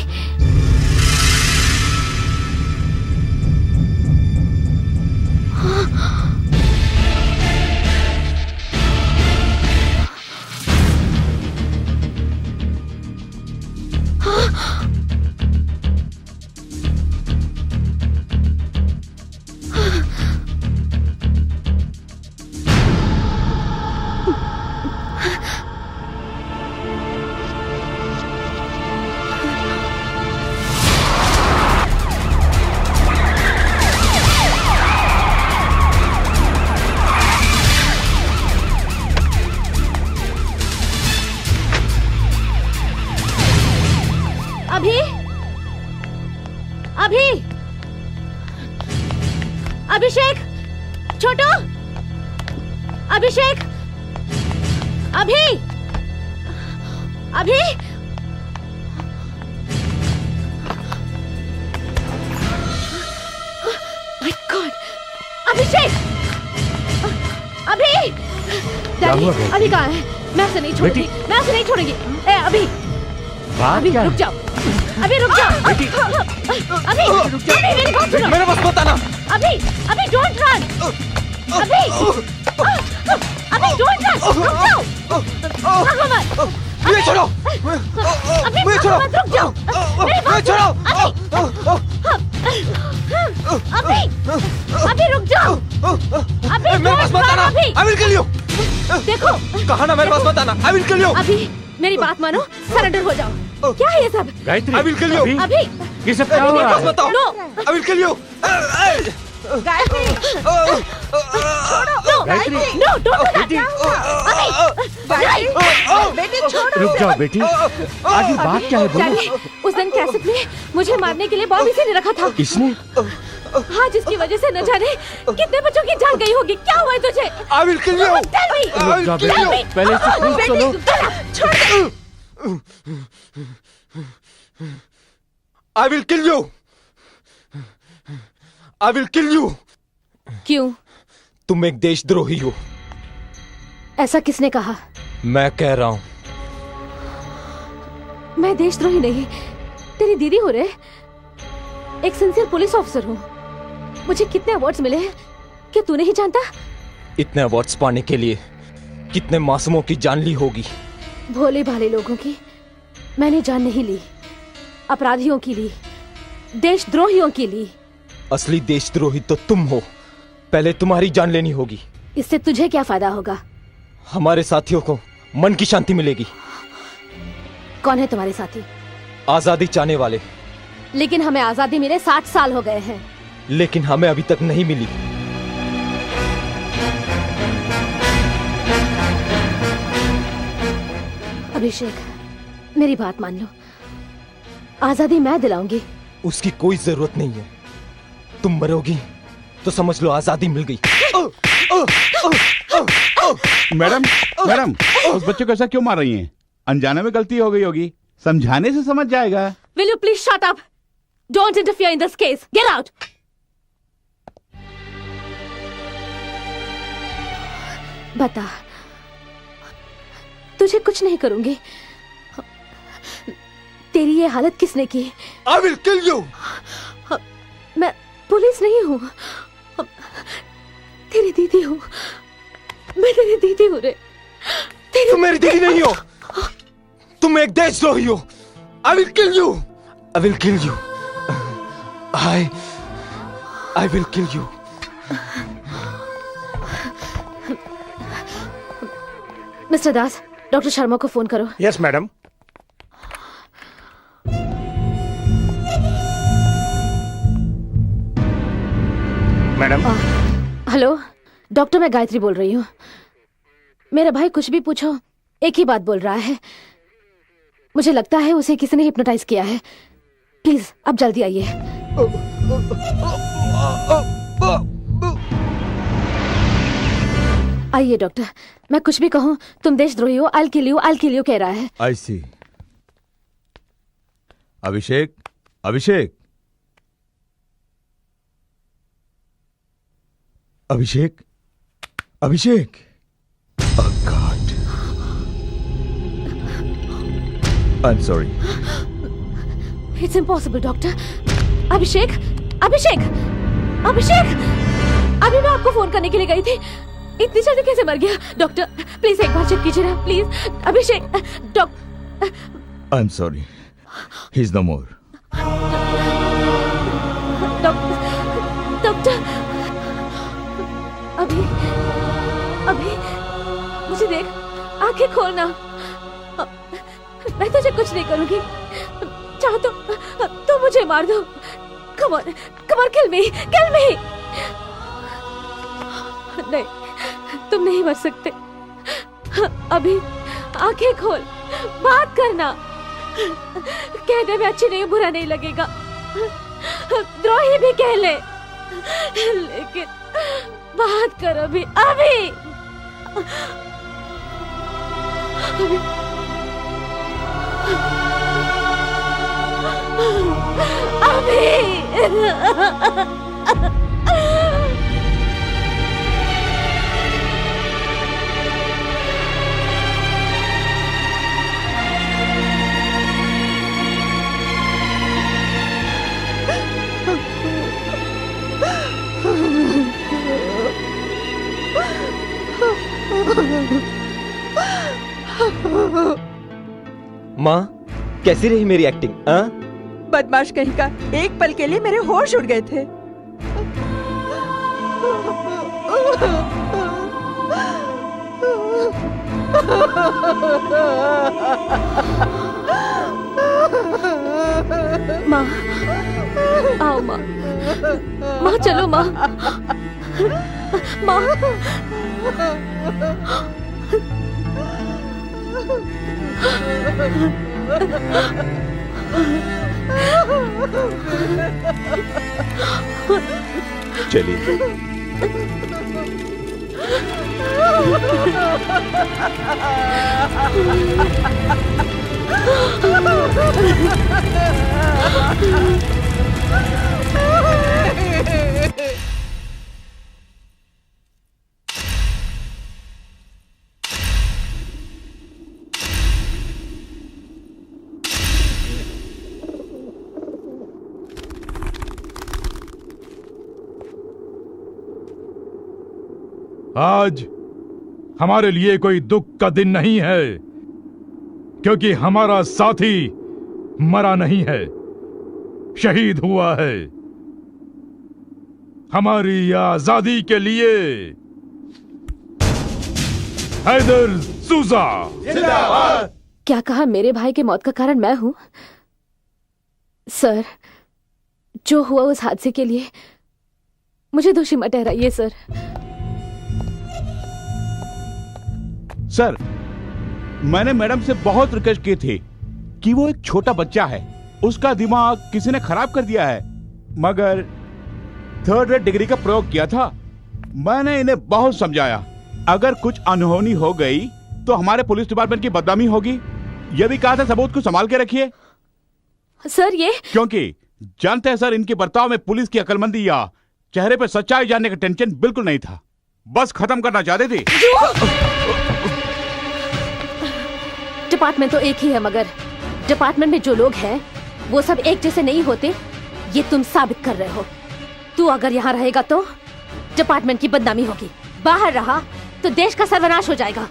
Speaker 5: अभी अभी अभिषेक, छोटू, अभिषेक, अभी अभी माय गॉड, अभिषेक, अभी डैडी, अभी कहाँ है? मैं उसे नहीं छोड़ूंगी, मैं उसे नहीं छोड़ूंगी। ए अभी, अभी रुक जाओ, अभी रुक जाओ, अभी अभी मेरी बात सुनो,
Speaker 3: मेरे पास मत आना।
Speaker 5: अभी अभी डोंट रन, अभी अभी डोंट रन, रुक जाओ, भागो मत,
Speaker 3: मुझे छोड़ो,
Speaker 5: अभी
Speaker 3: मुझे छोड़ो,
Speaker 5: मत, रुक जाओ, मेरी बात
Speaker 3: छोड़ो,
Speaker 5: अभी अभी रुक जाओ, अभी
Speaker 3: मेरे पास मत आना, I will kill you।
Speaker 5: देखो,
Speaker 3: कहा ना मेरे पास मत आना, I will kill you।
Speaker 5: अभी मेरी बात मानो, सरेंडर हो जाओ। क्या है ये सब?
Speaker 6: Gayatri,
Speaker 3: I will kill you।
Speaker 5: अभी
Speaker 6: ये सब क्या हो रहा है?
Speaker 3: बताओ,
Speaker 5: no,
Speaker 3: I will kill you।
Speaker 4: Gayatri,
Speaker 5: no,
Speaker 6: Gayatri,
Speaker 5: no, don't do that. अभी
Speaker 4: बेटी छोड़ो।
Speaker 6: रुक जाओ बेटी, आगे बात क्या है बोलो।
Speaker 5: डैडी, उस दिन कैसेट में मुझे मारने के लिए बॉम्ब इसी ने रखा था।
Speaker 6: इसने?
Speaker 5: हाँ, जिसकी वजह से न जाने कितने बच्चों की जान गई होगी। क्या हुआ है तुझे?
Speaker 3: I will kill you।
Speaker 5: Tell me,
Speaker 6: रुक जाओ
Speaker 5: tell me।
Speaker 6: बेटी, पहले से पूछ तो लो।
Speaker 5: छोड़ दे।
Speaker 3: I will kill you। I will kill you।
Speaker 5: क्यों?
Speaker 3: तुम एक देशद्रोही हो।
Speaker 5: ऐसा किसने कहा?
Speaker 3: मैं कह रहा हूँ।
Speaker 5: मैं देशद्रोही नहीं, तेरी दीदी हो रे। एक सिंसियर पुलिस ऑफिसर हूँ। मुझे कितने अवार्ड्स मिले हैं कि तू नहीं जानता?
Speaker 3: इतने अवार्ड्स पाने के लिए कितने मासूमों की जान ली होगी।
Speaker 5: भोले भाले लोगों की मैंने जान नहीं ली, अपराधियों की ली, देशद्रोहियों की ली।
Speaker 3: असली देशद्रोही तो तुम हो। पहले तुम्हारी जान लेनी होगी।
Speaker 5: इससे तुझे क्या फायदा होगा?
Speaker 3: हमारे साथियों को मन की शांति मिलेगी।
Speaker 5: कौन है तुम्हारे साथी?
Speaker 3: आजादी चाहने वाले।
Speaker 5: लेकिन हमें आजादी मिले 60 साल हो गए हैं।
Speaker 3: लेकिन हमें अभी तक नहीं मिली।
Speaker 5: अभिषेक, मेरी बात मान लो, आजादी मैं दिलाऊंगी।
Speaker 3: उसकी कोई जरूरत नहीं है। तुम मरोगी तो समझ लो आजादी मिल गई।
Speaker 10: मैडम, मैडम, उस बच्चे को ऐसा क्यों मार रही हैं? अनजाने में गलती हो गई होगी, समझाने से समझ जाएगा।
Speaker 5: Will you please shut up? Don't interfere in this case. Get out. बता, तुझे कुछ नहीं करूंगी। तेरी ये हालत किसने की?
Speaker 3: I will kill you।
Speaker 5: मैं पुलिस नहीं हूँ, तेरी दीदी हूँ। मैं तेरी दीदी हूँ रे।
Speaker 3: तुम मेरी दीदी नहीं हो, तुम एक देशद्रोही हो। I will kill you। I will kill you। I will kill you।
Speaker 5: Mister Das, doctor Sharma को फोन करो।
Speaker 12: Yes madam. Madam.
Speaker 5: Hello doctor, मैं गायत्री बोल रही हूँ। मेरा भाई कुछ भी पूछो एक ही बात बोल रहा है। मुझे लगता है उसे किसी ने हिप्नोटाइज किया है। प्लीज अब जल्दी आइए। आइए डॉक्टर, मैं कुछ भी कहूँ तुम देशद्रोही हो, I'll kill you कह रहा है।
Speaker 9: I see. Abhishek, Abhishek, Abhishek, Abhishek. God, I am sorry.
Speaker 5: It's impossible doctor. Abhishek, Abhishek, Abhishek, अभी मैं आपको फोन करने के लिए गई थी। इतनी जल्दी कैसे मर गया? डॉक्टर प्लीज एक बार चेक कीजिए ना please. Abhishek, doctor.
Speaker 9: I am sorry, he is no more.
Speaker 5: Doctor, अभी अभी मुझे देख, आंखें खोलना। मैं तुझे कुछ नहीं करूंगी, चाहो तो मुझे मार दो। कम ऑन किल मी, किल मी। नहीं, तुम नहीं मर सकते। अभी आंखें खोल, बात करना। कहने में अच्छी नहीं, बुरा नहीं लगेगा, द्रोही भी कह ले, लेकिन बात कर अभी, अभी, अभी।
Speaker 3: माँ, कैसी रही मेरी एक्टिंग?
Speaker 4: बदमाश कहीं का, एक पल के लिए मेरे होश उड़ गए थे।
Speaker 5: माँ, आओ माँ, माँ चलो माँ, माँ।
Speaker 9: चलिए।
Speaker 2: आज हमारे लिए कोई दुख का दिन नहीं है, क्योंकि हमारा साथी मरा नहीं है, शहीद हुआ है हमारी आजादी के लिए। हैदर सूजा जिंदाबाद।
Speaker 5: क्या कहा? मेरे भाई की मौत का कारण मैं हूं? सर, जो हुआ उस हादसे के लिए मुझे दोषी मत ठहराइए सर।
Speaker 10: सर, मैंने मैडम से बहुत रिक्वेस्ट की थी कि वो एक छोटा बच्चा है, उसका दिमाग किसी ने खराब कर दिया है, मगर 3rd रेट डिग्री का प्रयोग किया था। मैंने इन्हें बहुत समझाया, अगर कुछ अनहोनी हो गई तो हमारे पुलिस डिपार्टमेंट की बदनामी होगी। यह भी कहा था सबूत को संभाल के रखिए।
Speaker 5: सर ये
Speaker 10: क्योंकि जानते हैं सर, इनके बर्ताव में पुलिस की अक्लमंदी या चेहरे पर सच्चाई जानने का टेंशन बिल्कुल नहीं था, बस खत्म करना चाहते थे।
Speaker 5: डिपार्टमेंट तो एक ही है, मगर डिपार्टमेंट में जो लोग हैं वो सब एक जैसे नहीं होते, ये तुम साबित कर रहे हो। तू अगर यहाँ रहेगा तो डिपार्टमेंट की बदनामी होगी, बाहर रहा तो देश का सर्वनाश हो जाएगा।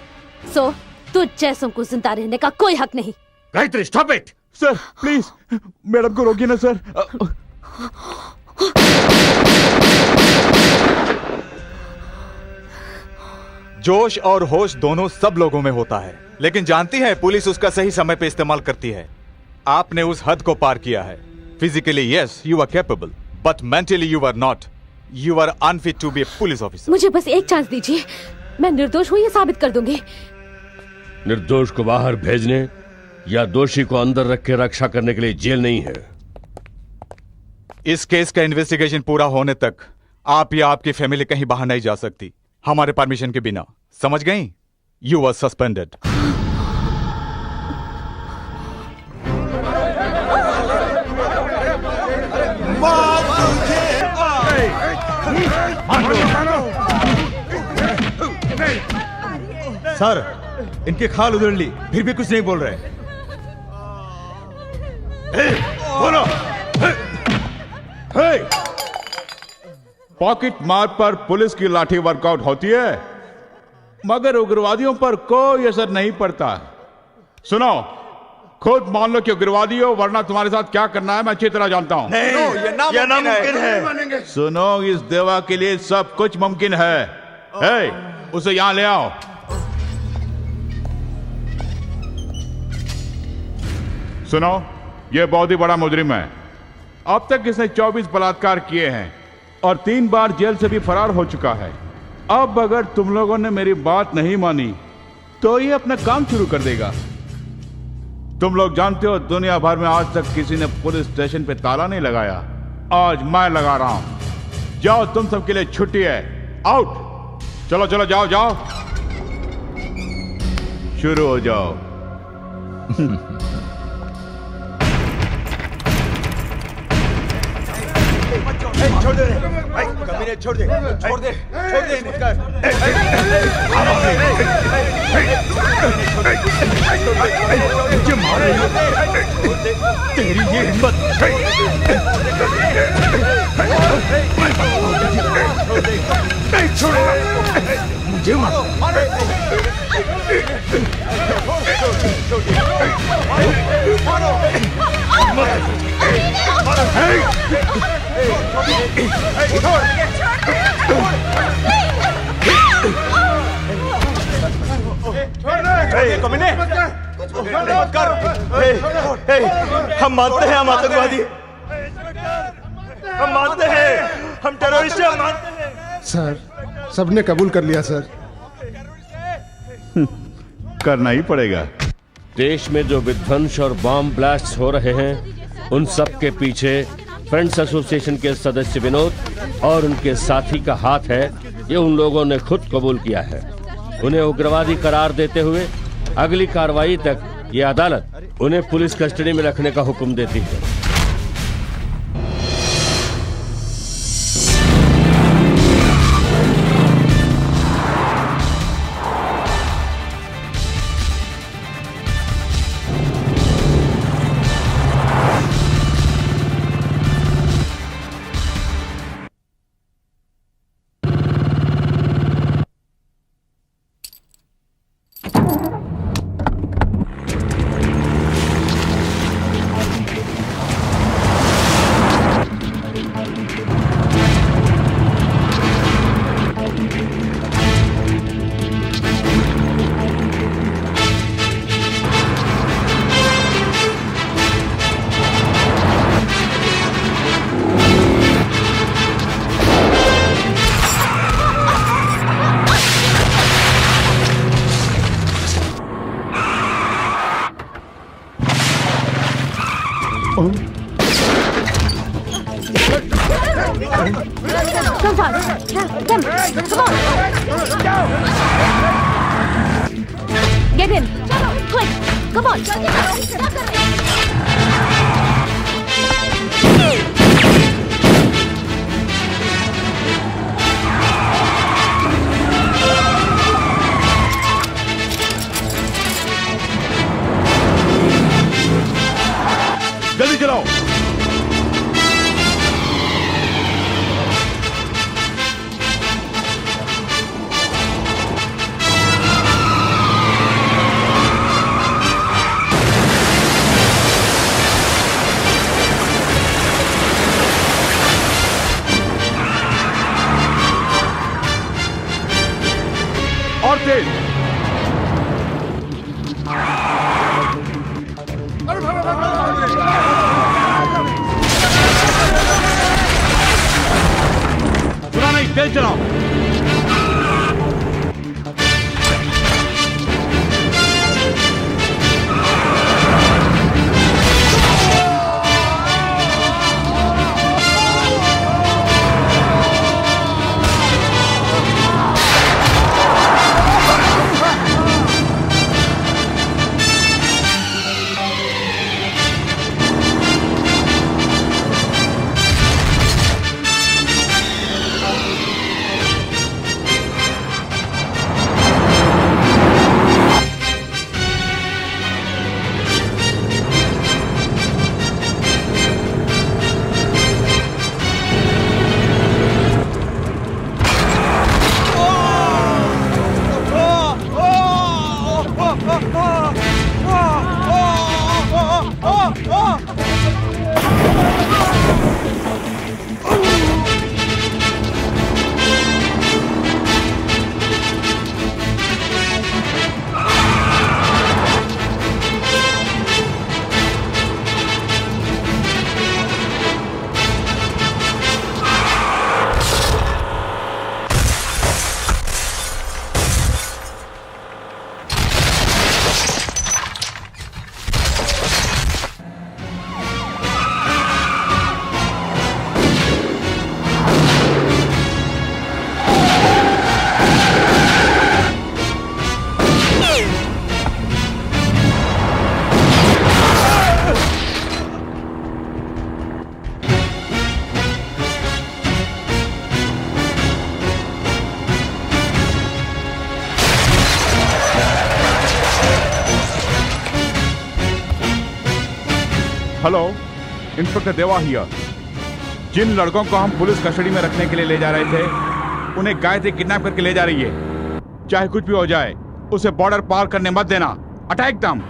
Speaker 5: सो तू जैसों को जिंदा रहने का कोई हक नहीं।
Speaker 10: Gayatri, stop it. Sir please, madam को रोकिए ना सर।
Speaker 9: जोश और होश दोनों सब लोगों में होता है, लेकिन जानती है पुलिस उसका सही समय पे इस्तेमाल करती है। आपने उस हद को पार किया है। Physically yes you are capable, but mentally you are not. You are unfit to be a police officer.
Speaker 5: मुझे बस एक चांस दीजिए, मैं निर्दोष हूँ ये साबित कर दूंगी।
Speaker 6: निर्दोष को बाहर भेजने या दोषी को अंदर रख के रक्षा करने के लिए जेल नहीं है।
Speaker 9: इस केस का इन्वेस्टिगेशन पूरा होने तक आप या आपकी फैमिली कहीं बाहर नहीं जा सकती। हमारे परमिशन के बिना, समझ गई? You are suspended.
Speaker 3: सर, इनकी खाल उधेड़ ली, फिर भी कुछ नहीं बोल रहे।
Speaker 10: बोलो। पॉकेट मार पर पुलिस की लाठी वर्कआउट होती है, मगर उग्रवादियों पर कोई असर नहीं पड़ता। सुनो, खुद मान लो कि उग्रवादी हो, वरना तुम्हारे साथ क्या करना है मैं अच्छी तरह जानता हूं।
Speaker 3: ये नामुमकिन है।
Speaker 10: सुनो, इस देवा के लिए सब कुछ मुमकिन है। उसे यहां ले आओ। सुनो, यह बहुत ही बड़ा मुजरिम है। अब तक इसने 24 बलात्कार किए हैं और 3 बार जेल से भी फरार हो चुका है। अब अगर तुम लोगों ने मेरी बात नहीं मानी तो ये अपना काम शुरू कर देगा। तुम लोग जानते हो, दुनिया भर में आज तक किसी ने पुलिस स्टेशन पे ताला नहीं लगाया। आज मैं लगा रहा हूं। जाओ, तुम सबके लिए छुट्टी है। आउट। चलो चलो, जाओ जाओ, शुरू हो जाओ।
Speaker 3: छोड़ दे, कमीने, छोड़ दे, छोड़ दे, छोड़ दे इनका। मुझे मार रही हो, तेरी ये हिम्मत। नहीं छोड़ेगा, मुझे मार। हम मानते हैं हम आतंकवादी, हम मानते हैं हम टेररिस्ट हैं, हम मानते हैं।
Speaker 11: सर, सबने कबूल कर लिया सर।
Speaker 10: करना ही पड़ेगा।
Speaker 6: देश में जो विध्वंस और बॉम्ब ब्लास्ट हो रहे हैं, उन सब के पीछे फ्रेंड्स एसोसिएशन के सदस्य विनोद और उनके साथी का हाथ है। ये उन लोगों ने खुद कबूल किया है। उन्हें उग्रवादी करार देते हुए अगली कार्रवाई तक ये अदालत उन्हें पुलिस कस्टडी में रखने का हुक्म देती है।
Speaker 5: Come fast. Come on. Get in. Quick. Come on.
Speaker 10: जल्दी चलाओ। और तेज। सुना नहीं, तेज चलाओ। हेलो, इंस्पेक्टर देवा हियर। जिन लड़कों को हम पुलिस कस्टडी में रखने के लिए ले जा रहे थे, उन्हें गायत्री किडनैप करके ले जा रही है। चाहे कुछ भी हो जाए, उसे बॉर्डर पार करने मत देना। अटैक दम।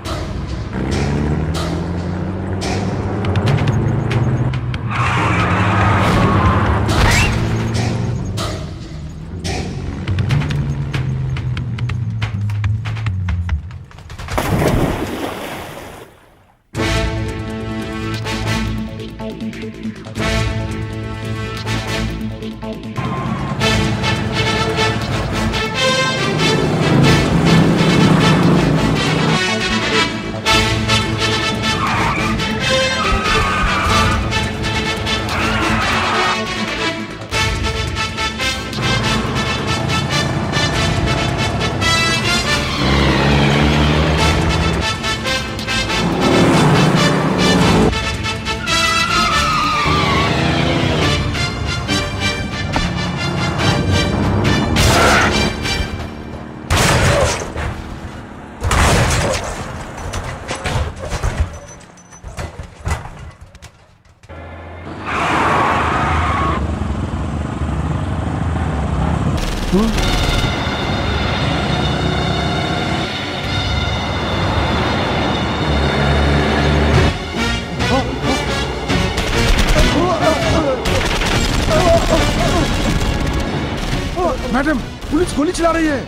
Speaker 11: मैडम, पुलिस गोली चला रही है।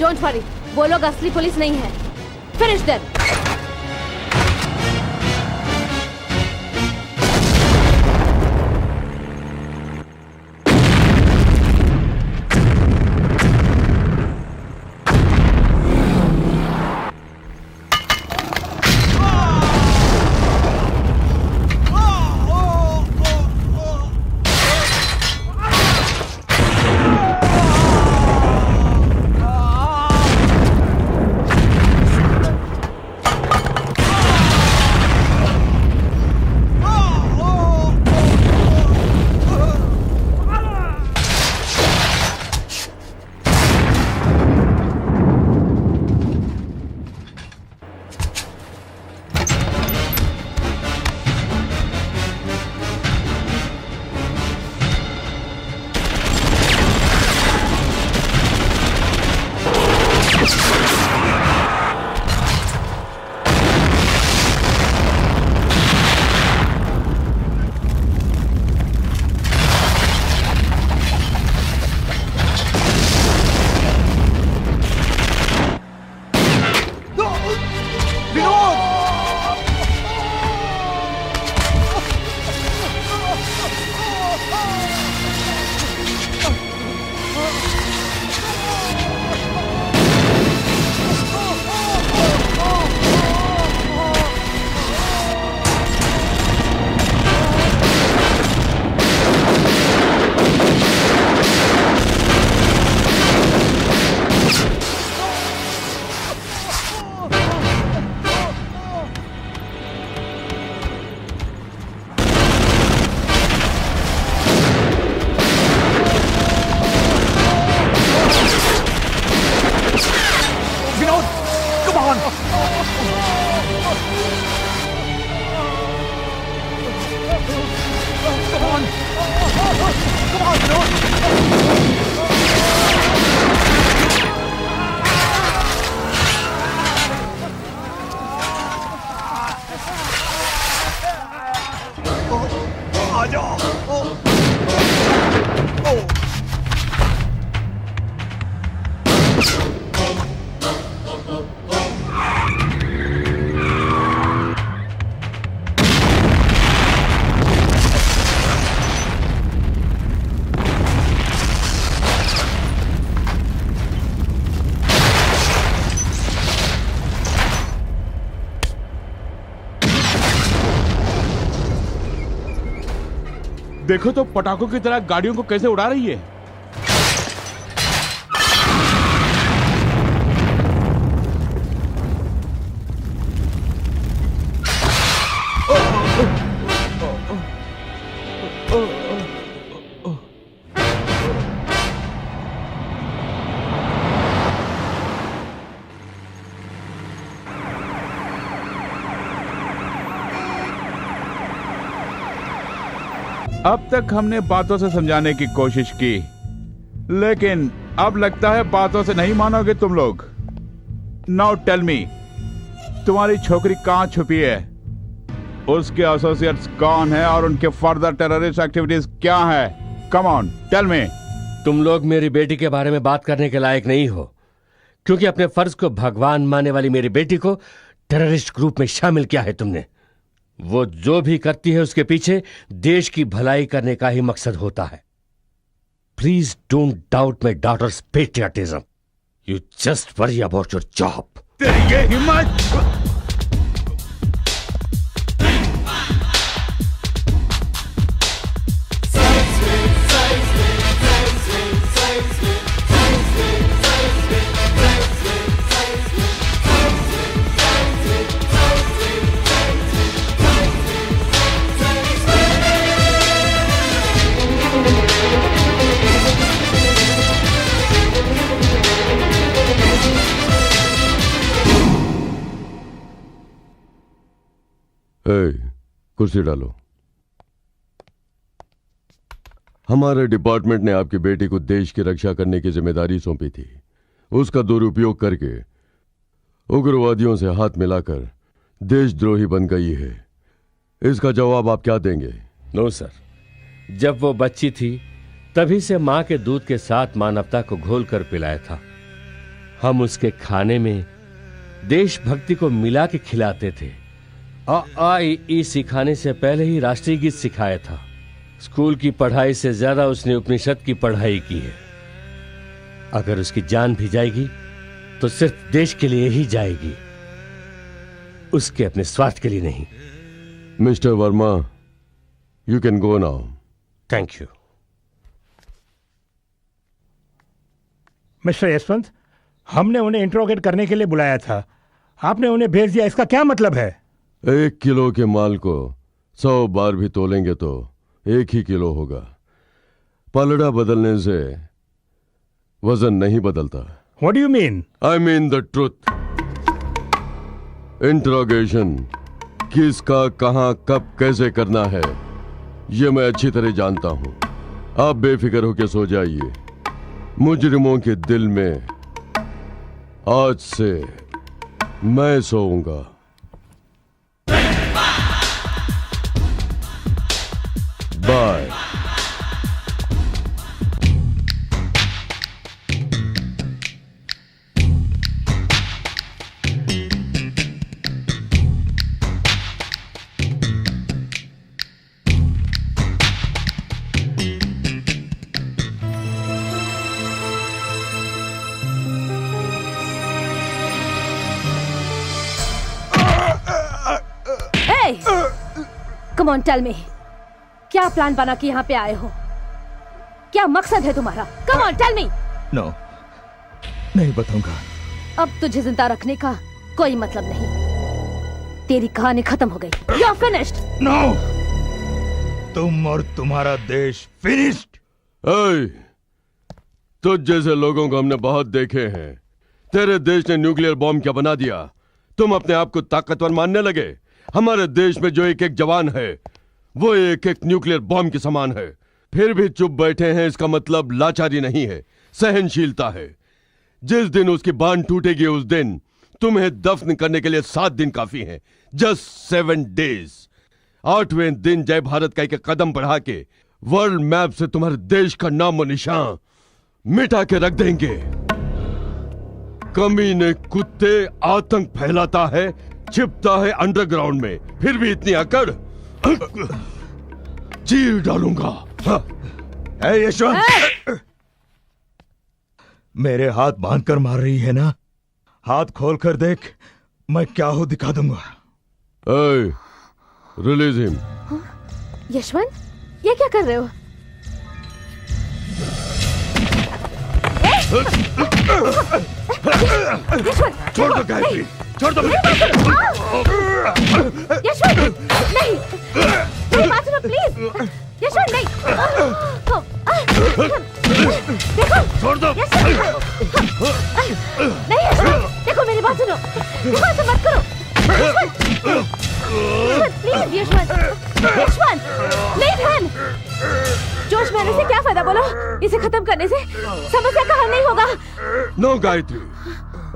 Speaker 5: डोंट वरी, वो लोग असली पुलिस नहीं है। Finish them.
Speaker 10: देखो तो पटाखों की तरह गाड़ियों को कैसे उड़ा रही है। अब तक हमने बातों से समझाने की कोशिश की, लेकिन अब लगता है बातों से नहीं मानोगे तुम लोग। नाउ टेल मी, तुम्हारी छोकरी कहाँ छुपी है, उसके एसोसिएट्स कौन है और उनके फर्दर टेररिस्ट एक्टिविटीज क्या है? Come on tell me.
Speaker 6: तुम लोग मेरी बेटी के बारे में बात करने के लायक नहीं हो, क्योंकि अपने फर्ज को भगवान मानने वाली मेरी बेटी को टेररिस्ट ग्रुप में शामिल किया है तुमने। वो जो भी करती है उसके पीछे देश की भलाई करने का ही मकसद होता है। Please don't doubt my daughter's patriotism. You just worry about your job.
Speaker 10: तेरी ये हिम्मत!
Speaker 1: कुर्सी डालो। हमारे डिपार्टमेंट ने आपकी बेटी को देश की रक्षा करने की जिम्मेदारी सौंपी थी। उसका दुरुपयोग करके उग्रवादियों से हाथ मिलाकर देशद्रोही बन गई है। इसका जवाब आप क्या देंगे?
Speaker 6: नो सर, जब वो बच्ची थी तभी से मां के दूध के साथ मानवता को घोल कर पिलाया था। हम उसके खाने में देशभक्ति को मिला के खिलाते थे। ई सिखाने से पहले ही राष्ट्रीय गीत सिखाया था। स्कूल की पढ़ाई से ज्यादा उसने उपनिषद की पढ़ाई की है। अगर उसकी जान भी जाएगी तो सिर्फ देश के लिए ही जाएगी, उसके अपने स्वार्थ के लिए नहीं।
Speaker 1: Mister Verma, you can go now.
Speaker 6: Thank you.
Speaker 12: Mister Yashwant, हमने उन्हें इंट्रोगेट करने के लिए बुलाया था, आपने उन्हें भेज दिया, इसका क्या मतलब है?
Speaker 1: 1 किलो के माल को 100 बार भी तोलेंगे तो 1 ही किलो होगा। पलड़ा बदलने से वजन नहीं बदलता।
Speaker 12: What do you mean?
Speaker 1: I mean the truth. Interrogation किसका, कहां, कब, कैसे करना है, यह मैं अच्छी तरह जानता हूं। आप बेफिक्र होकर सो जाइए। मुजरिमों के दिल में आज से मैं सोऊंगा। Bye.
Speaker 5: Come on, tell me. क्या प्लान बना के यहाँ पे आए हो? क्या मकसद है तुम्हारा? Come on, tell me.
Speaker 9: No, नहीं बताऊंगा।
Speaker 5: अब तुझे जिंदा रखने का कोई मतलब नहीं। तेरी कहानी खत्म हो गई। You're finished.
Speaker 10: No, तुम और तुम्हारा देश finished.
Speaker 1: तुझ जैसे लोगों को हमने बहुत देखे हैं। तेरे देश ने न्यूक्लियर बॉम्ब क्या बना दिया? तुम अपने आप को ताकतवर मानने लगे। हमारे देश में जो एक एक जवान है वो एक एक न्यूक्लियर बॉम्ब के समान है। फिर भी चुप बैठे हैं, इसका मतलब लाचारी नहीं है, सहनशीलता है। जिस दिन उसकी बांध टूटेगी उस दिन तुम्हें दफन करने के लिए 7 दिन काफी हैं। Just 7 days। 8वें दिन जय भारत का एक कदम बढ़ा के वर्ल्ड मैप से तुम्हारे देश का नाम और निशान मिटा के रख देंगे। कमीने कुत्ते आतंक फैलाता है, छिपता है अंडरग्राउंड में, फिर भी इतनी अकड़, चीर डालूंगा।
Speaker 9: यशवंत, मेरे हाथ बांधकर मार रही है ना? हाथ खोल कर देख, मैं क्या हूं दिखा दूंगा।
Speaker 1: Release him.
Speaker 5: यशवंत, ये क्या कर रहे हो?
Speaker 1: छोड़ दो गायत्री, छोड़ दो।
Speaker 5: यशवंत, नहीं, मेरी बात सुनो प्लीज। यशवंत, नहीं। देखो,
Speaker 1: छोड़ दो।
Speaker 5: नहीं यशवंत, देखो मेरी बात सुनो। देखो, ऐसा मत करो। Yashwant, please Yashwant, Yashwant, leave him। जोश में आने से क्या फायदा बोलो? इसे खत्म करने से समस्या का हल नहीं होगा।
Speaker 1: नो गायत्री,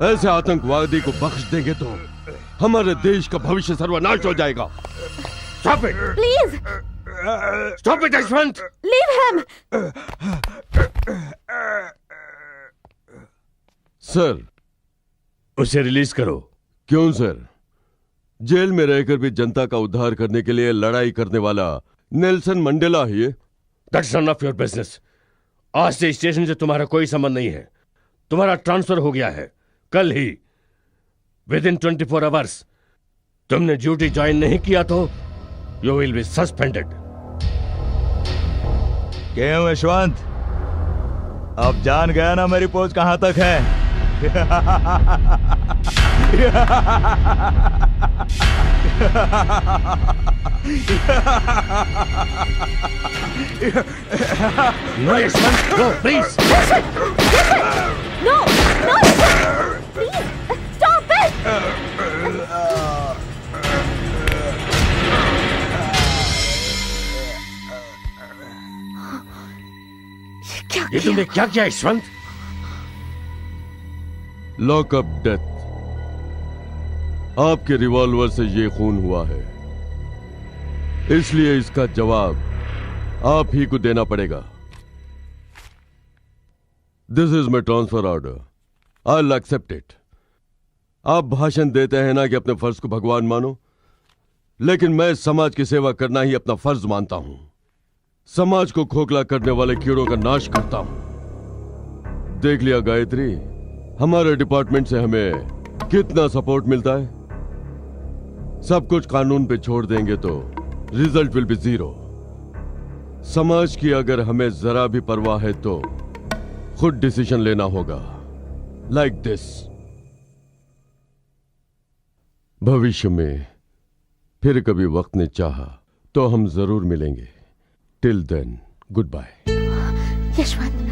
Speaker 1: ऐसे आतंकवादी को बख्श देंगे तो हमारे देश का भविष्य सर्वनाश हो जाएगा।
Speaker 6: Stop it!
Speaker 5: Please
Speaker 6: Stop it, Yashwant!
Speaker 5: Leave him.
Speaker 1: Sir,
Speaker 6: उसे रिलीज करो।
Speaker 1: क्यों सर? जेल में रहकर भी जनता का उद्धार करने के लिए लड़ाई करने वाला नेल्सन मंडेला ही है।
Speaker 6: That's none of your business. आज से स्टेशन से तुम्हारा कोई संबंध नहीं है। तुम्हारा ट्रांसफर हो गया है कल ही, विद इन 24 आवर्स। तुमने ड्यूटी ज्वाइन नहीं किया तो यू विल बी सस्पेंडेड।
Speaker 9: क्यों यशवंत, अब जान गया ना मेरी पहुंच कहां तक है?
Speaker 6: No, Yashwant, no, please.
Speaker 5: No, no, please stop it.
Speaker 6: ये तुमने क्या किया यशवंत?
Speaker 1: Lockup death. आपके रिवॉल्वर से ये खून हुआ है, इसलिए इसका जवाब आप ही को देना पड़ेगा। This is my transfer order, I will accept it. आप भाषण देते हैं ना कि अपने फर्ज को भगवान मानो, लेकिन मैं समाज की सेवा करना ही अपना फर्ज मानता हूं। समाज को खोखला करने वाले कीड़ों का नाश करता हूं। देख लिया गायत्री, हमारे डिपार्टमेंट से हमें कितना सपोर्ट मिलता है। सब कुछ कानून पे छोड़ देंगे तो रिजल्ट विल बी जीरो। समाज की अगर हमें जरा भी परवाह है तो खुद डिसीजन लेना होगा, लाइक दिस। भविष्य में फिर कभी वक्त ने चाहा तो हम जरूर मिलेंगे। Till then, goodbye.
Speaker 5: Yashwant,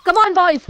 Speaker 5: come on boys.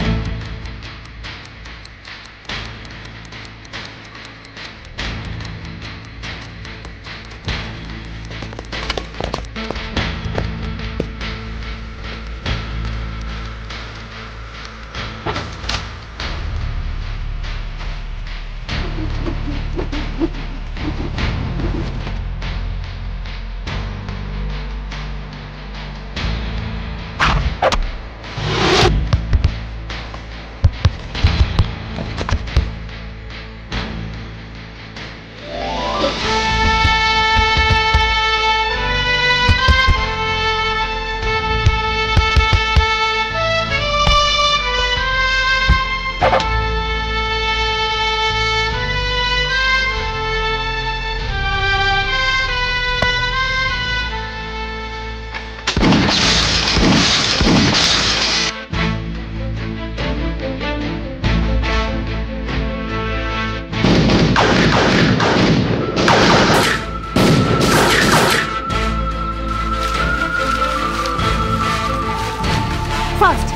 Speaker 5: Fast.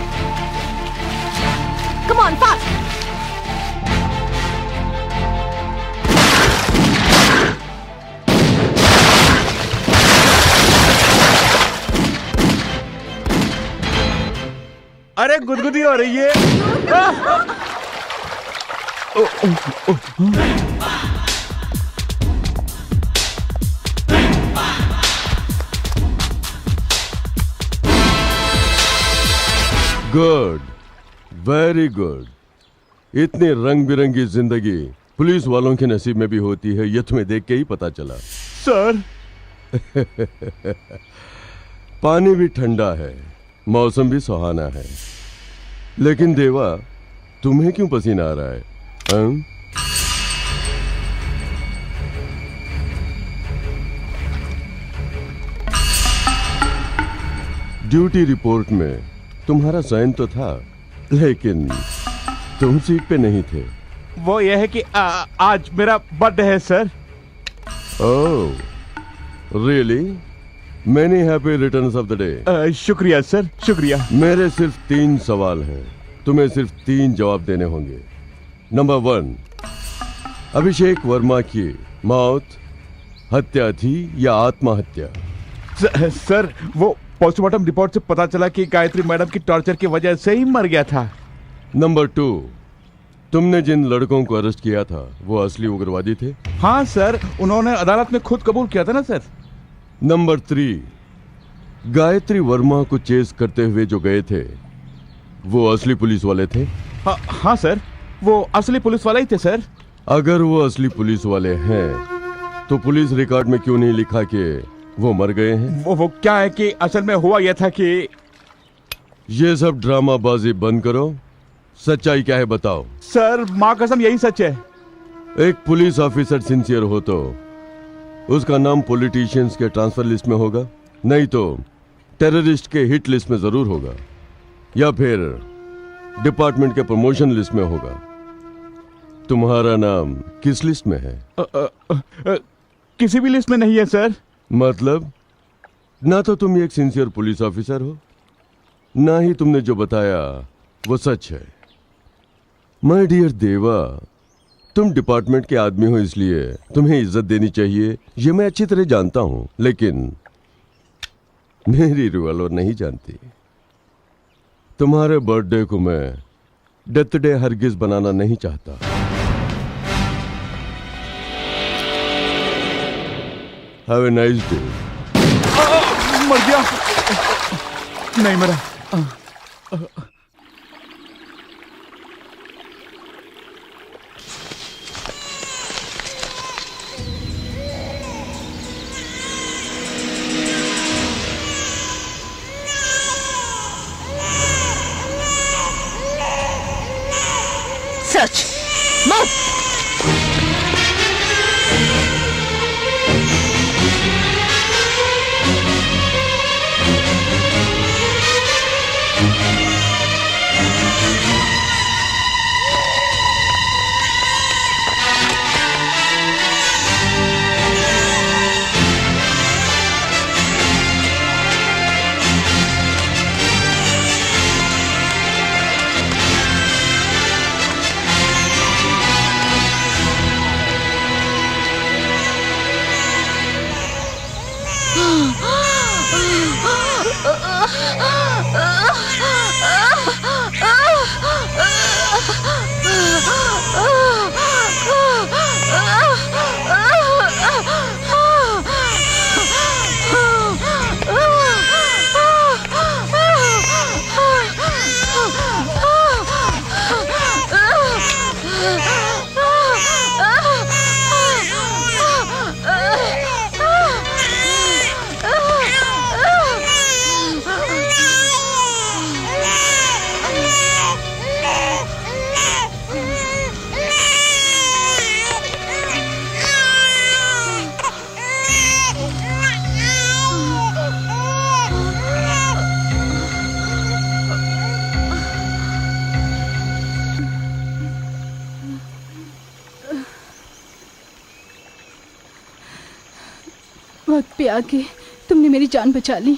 Speaker 5: Come on, fast.
Speaker 9: अरे गुदगुदी हो रही है।
Speaker 1: Good, very good. इतनी रंग बिरंगी जिंदगी पुलिस वालों के नसीब में भी होती है, ये तुम्हें देख के ही पता चला।
Speaker 9: सर,
Speaker 1: पानी भी ठंडा है, मौसम भी सुहाना है, लेकिन देवा तुम्हें क्यों पसीना आ रहा है? ड्यूटी रिपोर्ट में तुम्हारा साइन तो था, लेकिन तुम सीट पे नहीं थे।
Speaker 9: वो ये है कि आज मेरा बर्थडे है sir.
Speaker 1: Oh, really? Many happy returns of the day.
Speaker 10: शुक्रिया सर, शुक्रिया।
Speaker 1: मेरे सिर्फ 3 सवाल हैं, तुम्हें सिर्फ 3 जवाब देने होंगे। नंबर 1, अभिषेक वर्मा की मौत हत्या थी या आत्महत्या?
Speaker 10: सर वो पोस्टमार्टम रिपोर्ट से पता चला कि गायत्री मैडम की टॉर्चर की वजह से ही मर गया था।
Speaker 1: नंबर 2, तुमने जिन लड़कों को अरेस्ट किया था वो असली उग्रवादी थे?
Speaker 10: हाँ सर, उन्होंने अदालत में खुद कबूल किया था ना सर।
Speaker 1: नंबर 3, गायत्री वर्मा को चेस करते हुए जो गए थे वो असली पुलिस वाले थे?
Speaker 10: हाँ सर, वो असली पुलिस वाले ही थे सर।
Speaker 1: अगर वो असली पुलिस वाले हैं तो पुलिस रिकॉर्ड में क्यों नहीं लिखा कि वो मर गए हैं?
Speaker 10: वो क्या है कि असल में हुआ यह था कि
Speaker 1: ये सब ड्रामाबाजी बंद करो, सच्चाई क्या है बताओ।
Speaker 10: सर माँ कसम यही सच है।
Speaker 1: एक पुलिस ऑफिसर सिंसियर हो तो उसका नाम पॉलिटिशियंस के ट्रांसफर लिस्ट में होगा, नहीं तो टेररिस्ट के हिट लिस्ट में जरूर होगा, या फिर डिपार्टमेंट के प्रमोशन लिस्ट में होगा। तुम्हारा नाम किस लिस्ट में है?
Speaker 10: किसी भी लिस्ट में नहीं है सर।
Speaker 1: मतलब ना तो तुम एक सिंसियर पुलिस ऑफिसर हो, ना ही तुमने जो बताया वो सच है। माय डियर देवा, तुम डिपार्टमेंट के आदमी हो इसलिए तुम्हें इज्जत देनी चाहिए, ये मैं अच्छी तरह जानता हूं, लेकिन मेरी रिवॉल्वर नहीं जानती। तुम्हारे बर्थडे को मैं डेथ डे हरगिज बनाना नहीं चाहता। Have a nice day.
Speaker 10: मर गया? नहीं मरा।
Speaker 5: Search! Move!
Speaker 7: वक्त पे आके तुमने मेरी जान बचा ली।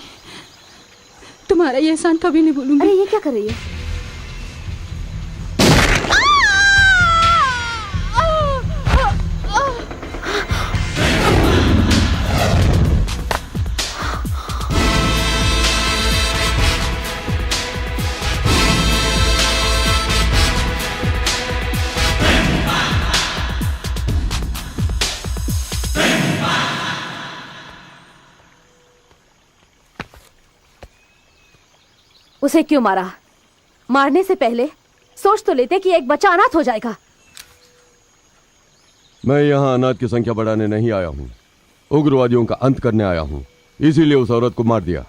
Speaker 7: तुम्हारा ये एहसान कभी नहीं भूलूंगी।
Speaker 5: अरे ये क्या कर रही है? उसे क्यों मारा? मारने से पहले सोच तो लेते कि एक बच्चा अनाथ हो जाएगा।
Speaker 1: मैं यहाँ अनाथ की संख्या बढ़ाने नहीं आया हूँ, उग्रवादियों का अंत करने आया हूँ, इसीलिए उस औरत को मार दिया।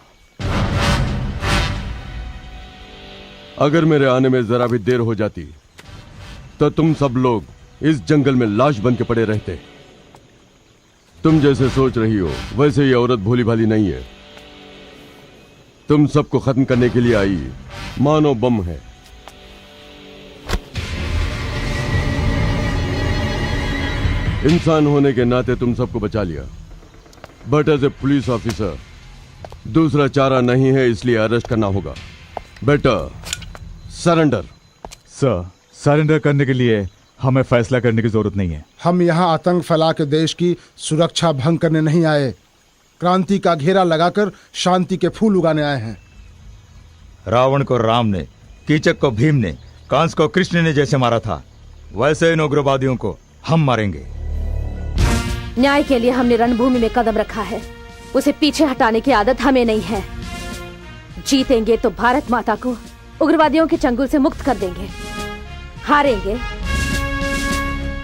Speaker 1: अगर मेरे आने में जरा भी देर हो जाती तो तुम सब लोग इस जंगल में लाश बन के पड़े रहते। तुम जैसे सोच रही हो वैसे ये औरत भोली भाली नहीं है। तुम सबको खत्म करने के लिए आई मानो बम है। इंसान होने के नाते तुम सबको बचा लिया, but as a police officer दूसरा चारा नहीं है, इसलिए अरेस्ट करना होगा। Better surrender.
Speaker 9: सर, सरेंडर करने के लिए हमें फैसला करने की जरूरत नहीं है।
Speaker 11: हम यहाँ आतंक फैला के देश की सुरक्षा भंग करने नहीं आए, क्रांति का घेरा लगाकर शांति के फूल उगाने आए हैं।
Speaker 13: रावण को राम ने, कीचक को भीम ने, कंस को कृष्ण ने जैसे मारा था, वैसे इन उग्रवादियों को हम मारेंगे।
Speaker 5: न्याय के लिए हमने रणभूमि में कदम रखा है, उसे पीछे हटाने की आदत हमें नहीं है। जीतेंगे तो भारत माता को उग्रवादियों के चंगुल से मुक्त कर देंगे, हारेंगे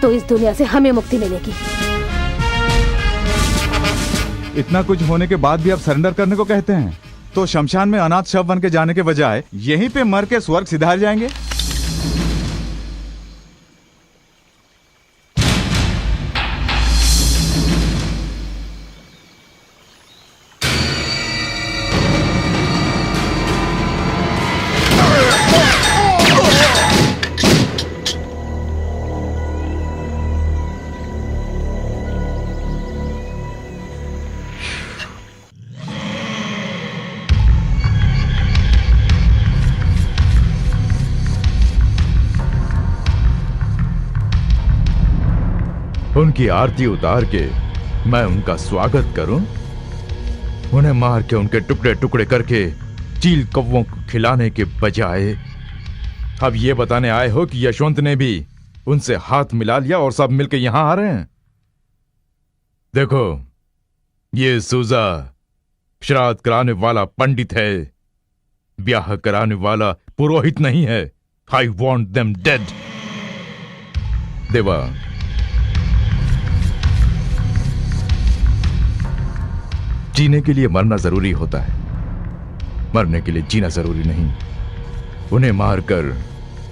Speaker 5: तो इस दुनिया से हमें मुक्ति मिलेगी।
Speaker 9: इतना कुछ होने के बाद भी आप सरेंडर करने को कहते हैं, तो शमशान में अनाथ शव बन के जाने के बजाय यहीं पे मर के स्वर्ग सिधार जाएंगे।
Speaker 2: उनकी आरती उतार के मैं उनका स्वागत करूं, उन्हें मार के उनके टुकड़े टुकड़े करके चील कौवों को खिलाने के बजाय अब ये बताने आए हो कि यशवंत ने भी उनसे हाथ मिला लिया और सब मिलके यहां आ रहे हैं। देखो, ये सूजा श्राद्ध कराने वाला पंडित है, ब्याह कराने वाला पुरोहित नहीं है। I want them dead. देवा, जीने के लिए मरना जरूरी होता है, मरने के लिए जीना जरूरी नहीं। उन्हें मारकर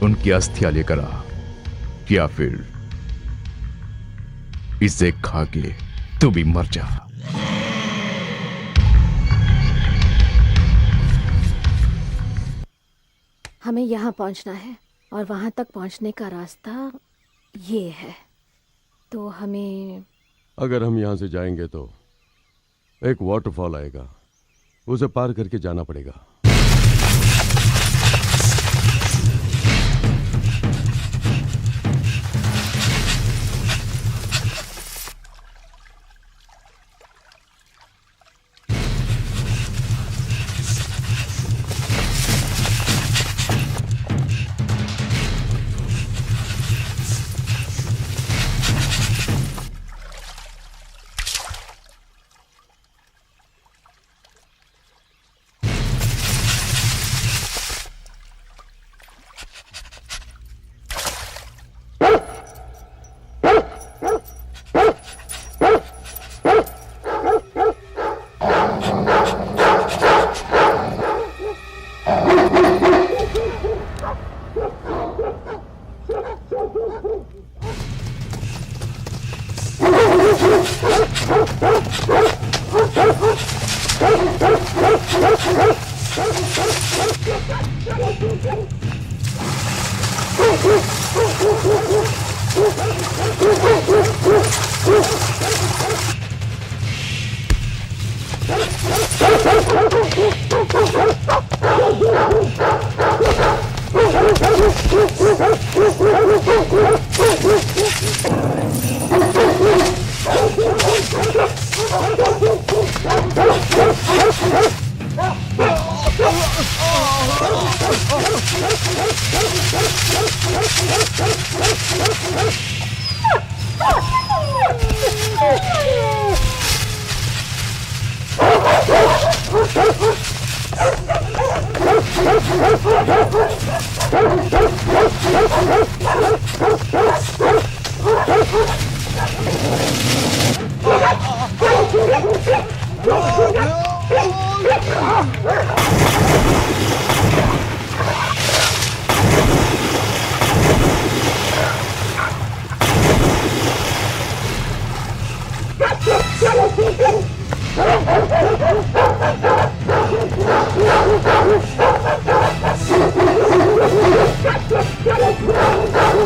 Speaker 2: उनकी अस्थियां लेकर आ, या फिर इसे खा के तू भी मर जा।
Speaker 5: हमें यहाँ पहुँचना है और वहाँ तक पहुँचने का रास्ता ये है, तो हमें
Speaker 1: अगर हम यहाँ से जाएंगे तो एक वाटरफॉल आएगा, उसे पार करके जाना पड़ेगा।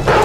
Speaker 14: Go!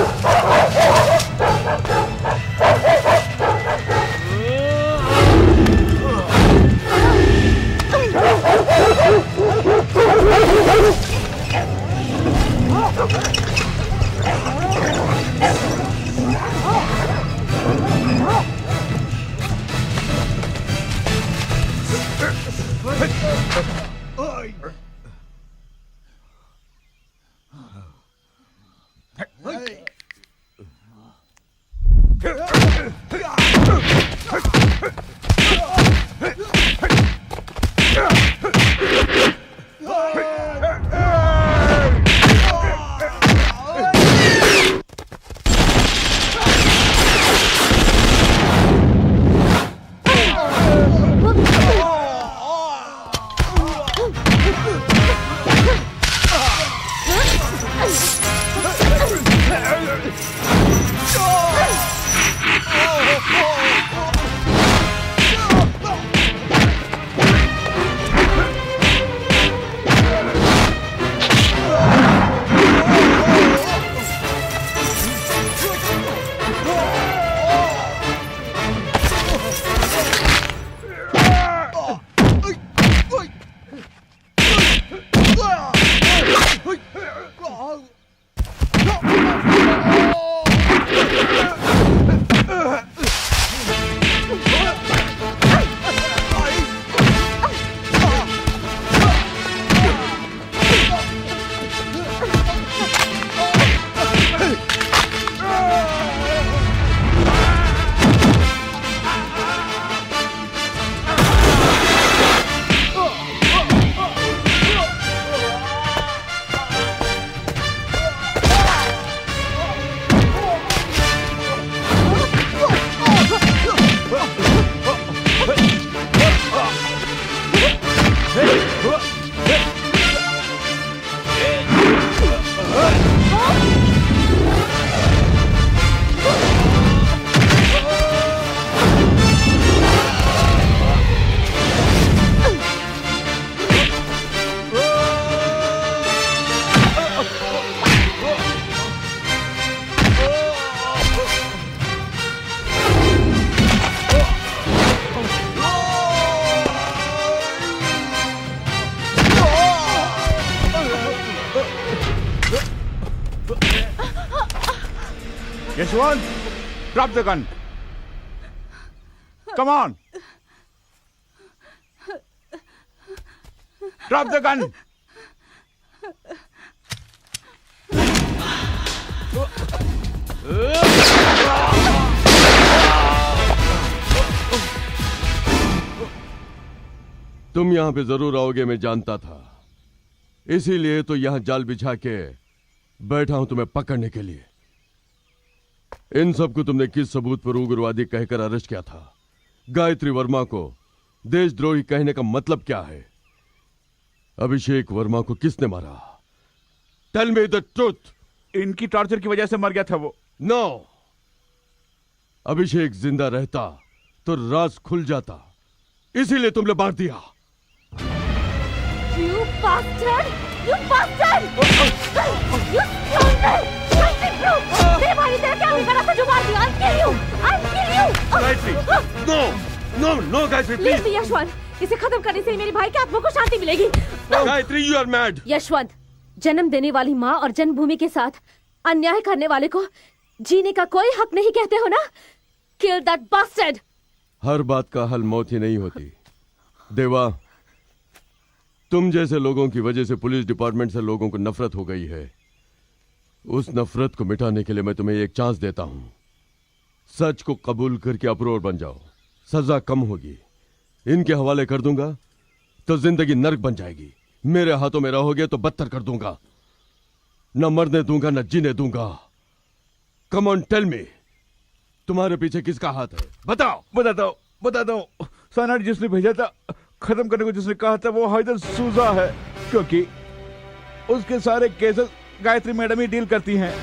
Speaker 10: Yashwant, drop the gun. Come on. Drop the gun.
Speaker 1: तुम यहाँ पे जरूर आओगे, मैं जानता था। इसीलिए तो यहाँ जाल बिछा के बैठा हूं तुम्हें पकड़ने के लिए। इन सबको तुमने किस सबूत पर उग्रवादी कहकर अरेस्ट किया था? गायत्री वर्मा को देशद्रोही कहने का मतलब क्या है? अभिषेक वर्मा को किसने मारा? Tell me the truth.
Speaker 10: इनकी टॉर्चर की वजह से मर गया था वो।
Speaker 1: नो, अभिषेक जिंदा रहता तो राज खुल जाता, इसीलिए तुमने मार दिया।
Speaker 5: You bastard! You bastard! You scoundrel! तेरे भाई ने तेरा क्या बिगाड़ा था जो मार दिया? I'll kill you! I'll kill you!
Speaker 1: Gayatri, no, no, no Gayatri,
Speaker 5: Leave
Speaker 1: please.
Speaker 5: me, Yashwant. इसे खत्म करने से ही मेरे भाई के आत्मा को शांति मिलेगी।
Speaker 1: Gayatri, you are mad.
Speaker 5: Yashwant, जन्म देने वाली माँ और जन्मभूमि के साथ अन्याय करने वाले को जीने का कोई हक नहीं कहते हो ना? Kill that bastard!
Speaker 1: हर बात का हल मौत ही नहीं होती। देवा, तुम जैसे लोगों की वजह से पुलिस डिपार्टमेंट से लोगों को नफरत हो गई है। उस नफरत को मिटाने के लिए मैं तुम्हें एक चांस देता हूं। सच को कबूल करके अप्रोर बन जाओ, सजा कम होगी। इनके हवाले कर दूंगा तो जिंदगी नर्क बन जाएगी। मेरे हाथों में रहोगे तो बदतर कर दूंगा। न मरने दूंगा न जीने दूंगा। कम ऑन, टेल मी, तुम्हारे पीछे किसका हाथ है? बताओ।
Speaker 10: बताता हूँ। सनाट जिसने भेजा था खत्म करने को, जिसने कहा था, वो हैदर सूजा है, क्योंकि उसके सारे केसेस गायत्री मैडम ही डील करती हैं।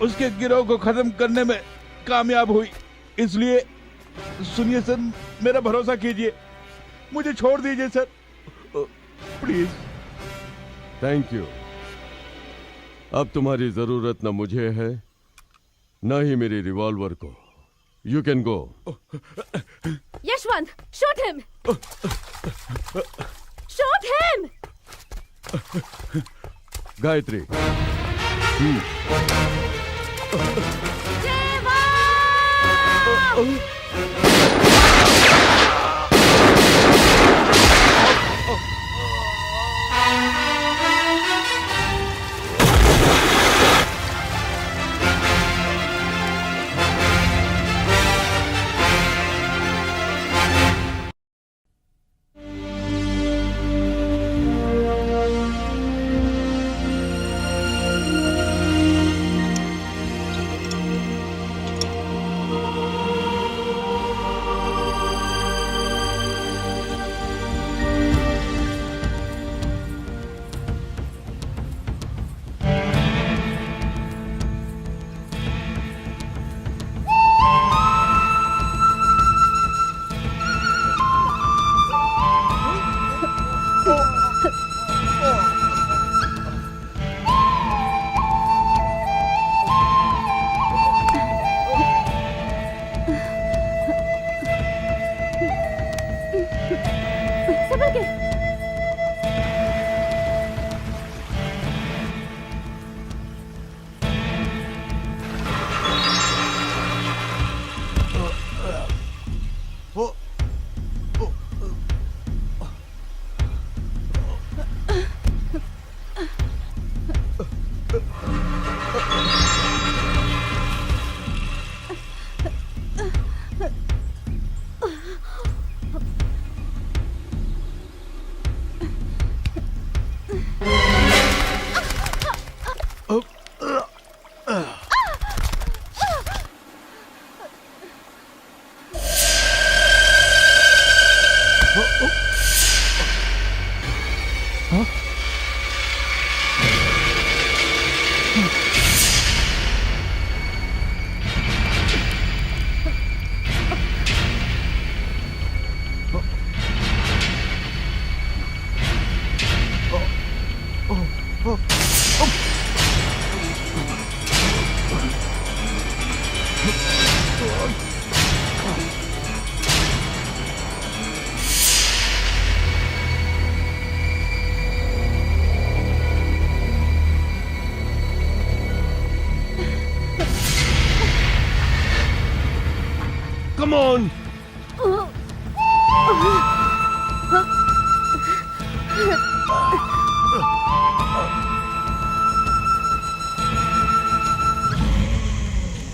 Speaker 10: उसके गिरोह को खत्म करने में कामयाब हुई। इसलिए सुनिए सर, मेरा भरोसा कीजिए, मुझे छोड़ दीजिए सर, प्लीज।
Speaker 1: Thank you. अब तुम्हारी जरूरत न मुझे है न ही मेरी रिवॉल्वर को। You can go.
Speaker 5: Yashwant, shoot him! Shoot him!
Speaker 1: Gayatri,
Speaker 5: Deva!
Speaker 1: Come on.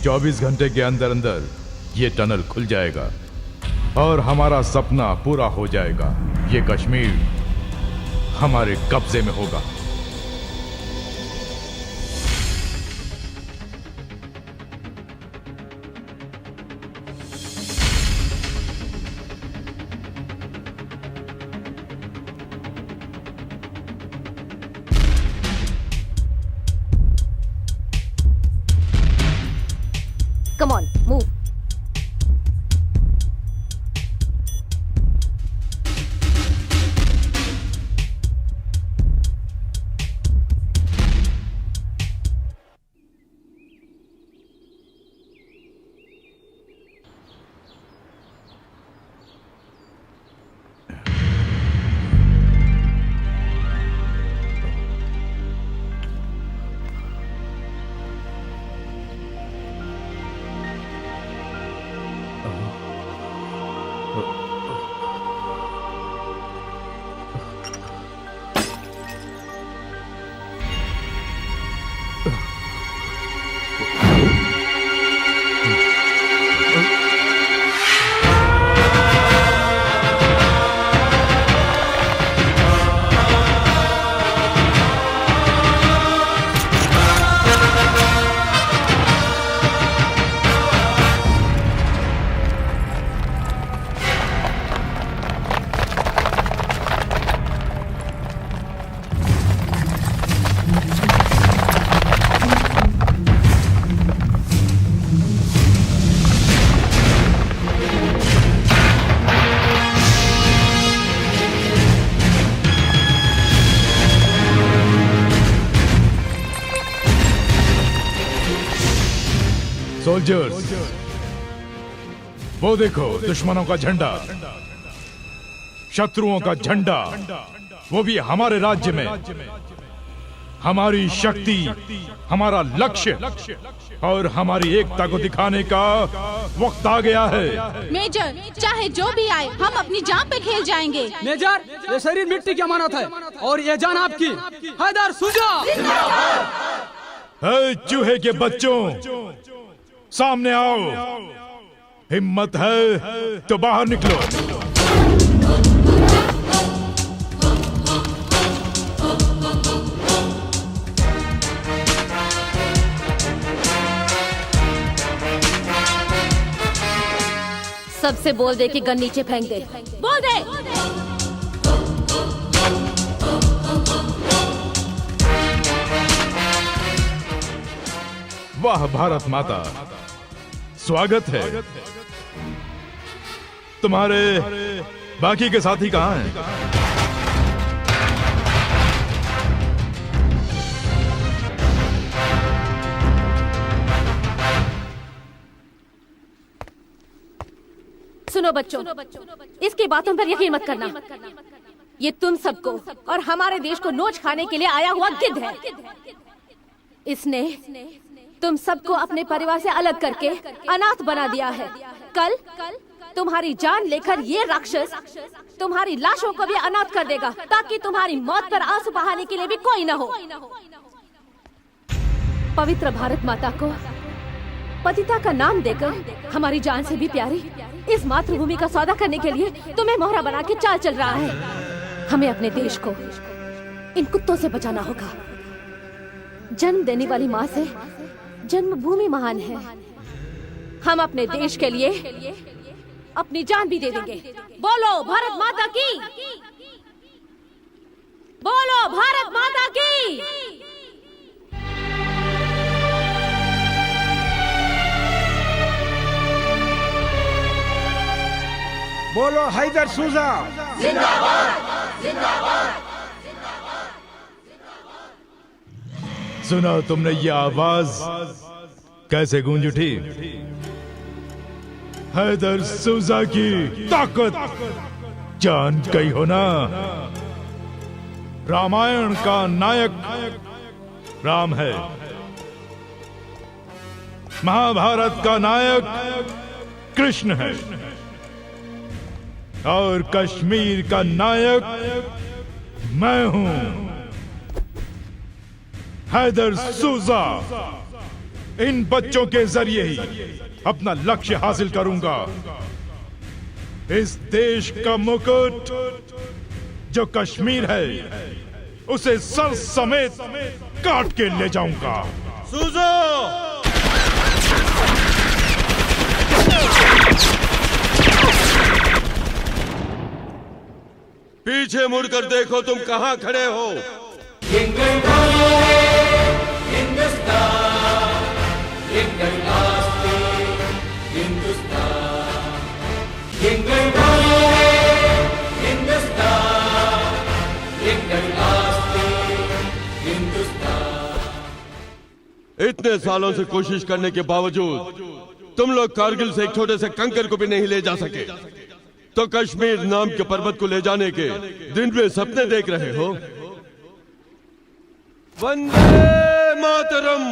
Speaker 2: चौबीस घंटे के अंदर अंदर ये टनल खुल जाएगा और हमारा सपना पूरा हो जाएगा। ये कश्मीर हमारे कब्जे में होगा।
Speaker 5: Come on, move.
Speaker 2: सोल्जर्स, वो देखो दुश्मनों का झंडा, शत्रुओं का झंडा, वो भी हमारे राज्य में। हमारी शक्ति, हमारा लक्ष्य और हमारी एकता को दिखाने का वक्त आ गया है।
Speaker 7: मेजर, चाहे जो भी आए, हम अपनी जान पे खेल जाएंगे।
Speaker 8: मेजर, ये शरीर मिट्टी की अमानत है और ये जान आपकी। हैदर सुजा।
Speaker 2: है चूहे के बच्चों, सामने आओ। हिम्मत है तो बाहर निकलो।
Speaker 5: सबसे बोल दे कि गन नीचे फेंक दे। बोल दे।
Speaker 2: वाह भारत माता, स्वागत है। तुम्हारे बाकी के साथी कहाँ हैं?
Speaker 5: सुनो बच्चों, इसकी बातों पर यकीन मत करना। ये तुम सबको और हमारे देश को नोच खाने के लिए आया हुआ गिद्ध है। इसने तुम सबको अपने परिवार से अलग करके अनाथ बना दिया है। कल तुम्हारी जान लेकर ये राक्षस तुम्हारी लाशों को भी अनाथ कर देगा, ताकि तुम्हारी मौत पर आंसू बहाने के लिए भी कोई न हो। पवित्र भारत माता को पतिता का नाम देकर हमारी जान से भी प्यारी इस मातृभूमि का सौदा करने के लिए तुम्हें मोहरा बना के चाल चल रहा है। हमें अपने देश को इन कुत्तों से बचाना होगा। जन्म देने वाली माँ से जन्मभूमि महान है। हम अपने देश के लिए अपनी जान भी दे देंगे। बोलो भारत माता की, बोलो भारत माता की।
Speaker 12: बोलो हैदर सुजा
Speaker 5: जिंदाबाद, जिंदाबाद।
Speaker 2: सुना तुमने ये आवाज कैसे गूंज उठी? हैदर सुजा की ताकत जान गई हो ना? रामायण का नायक राम है, महाभारत का नायक कृष्ण है और कश्मीर का नायक मैं हूं, हैदर सूजा। इन बच्चों के जरिए ही अपना लक्ष्य हासिल करूंगा। इस देश का मुकुट जो कश्मीर है उसे सर समेत काट के ले जाऊंगा।
Speaker 1: सूजा! पीछे मुड़कर देखो तुम कहां खड़े हो। इतने सालों से कोशिश करने के बावजूद तुम लोग कारगिल से एक छोटे से कंकर को भी नहीं ले जा सके, तो कश्मीर नाम के पर्वत को ले जाने के दिन में सपने देख रहे हो। वंदे मातरम।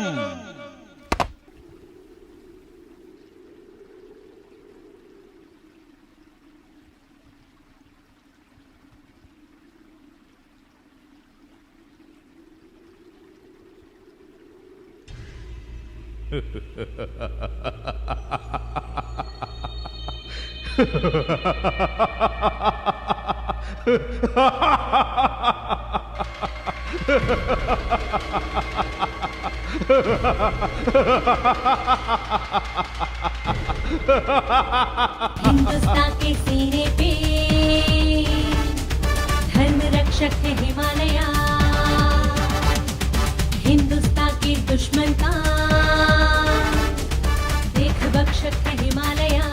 Speaker 14: हिंदुस्तान के सीने पे धर्म रक्षक है हिमालया, हिंदुस्तान के दुश्मन का देख बख्शक है हिमालया।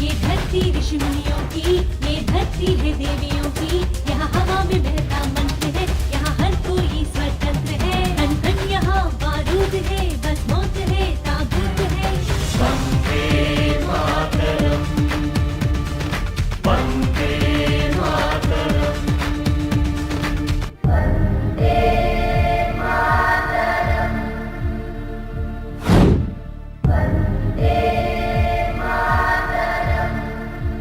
Speaker 14: ये धरती ऋषि मुनियों की, ये धरती है देवियों की, यहाँ हवा में बहता मंत्र है, यहाँ हर कोई स्वतंत्र है। कण कण यहाँ बारूद है, बस मौत है ताबूत है। Vande Mataram, Vande Mataram, Vande Mataram, Vande Mataram, Vande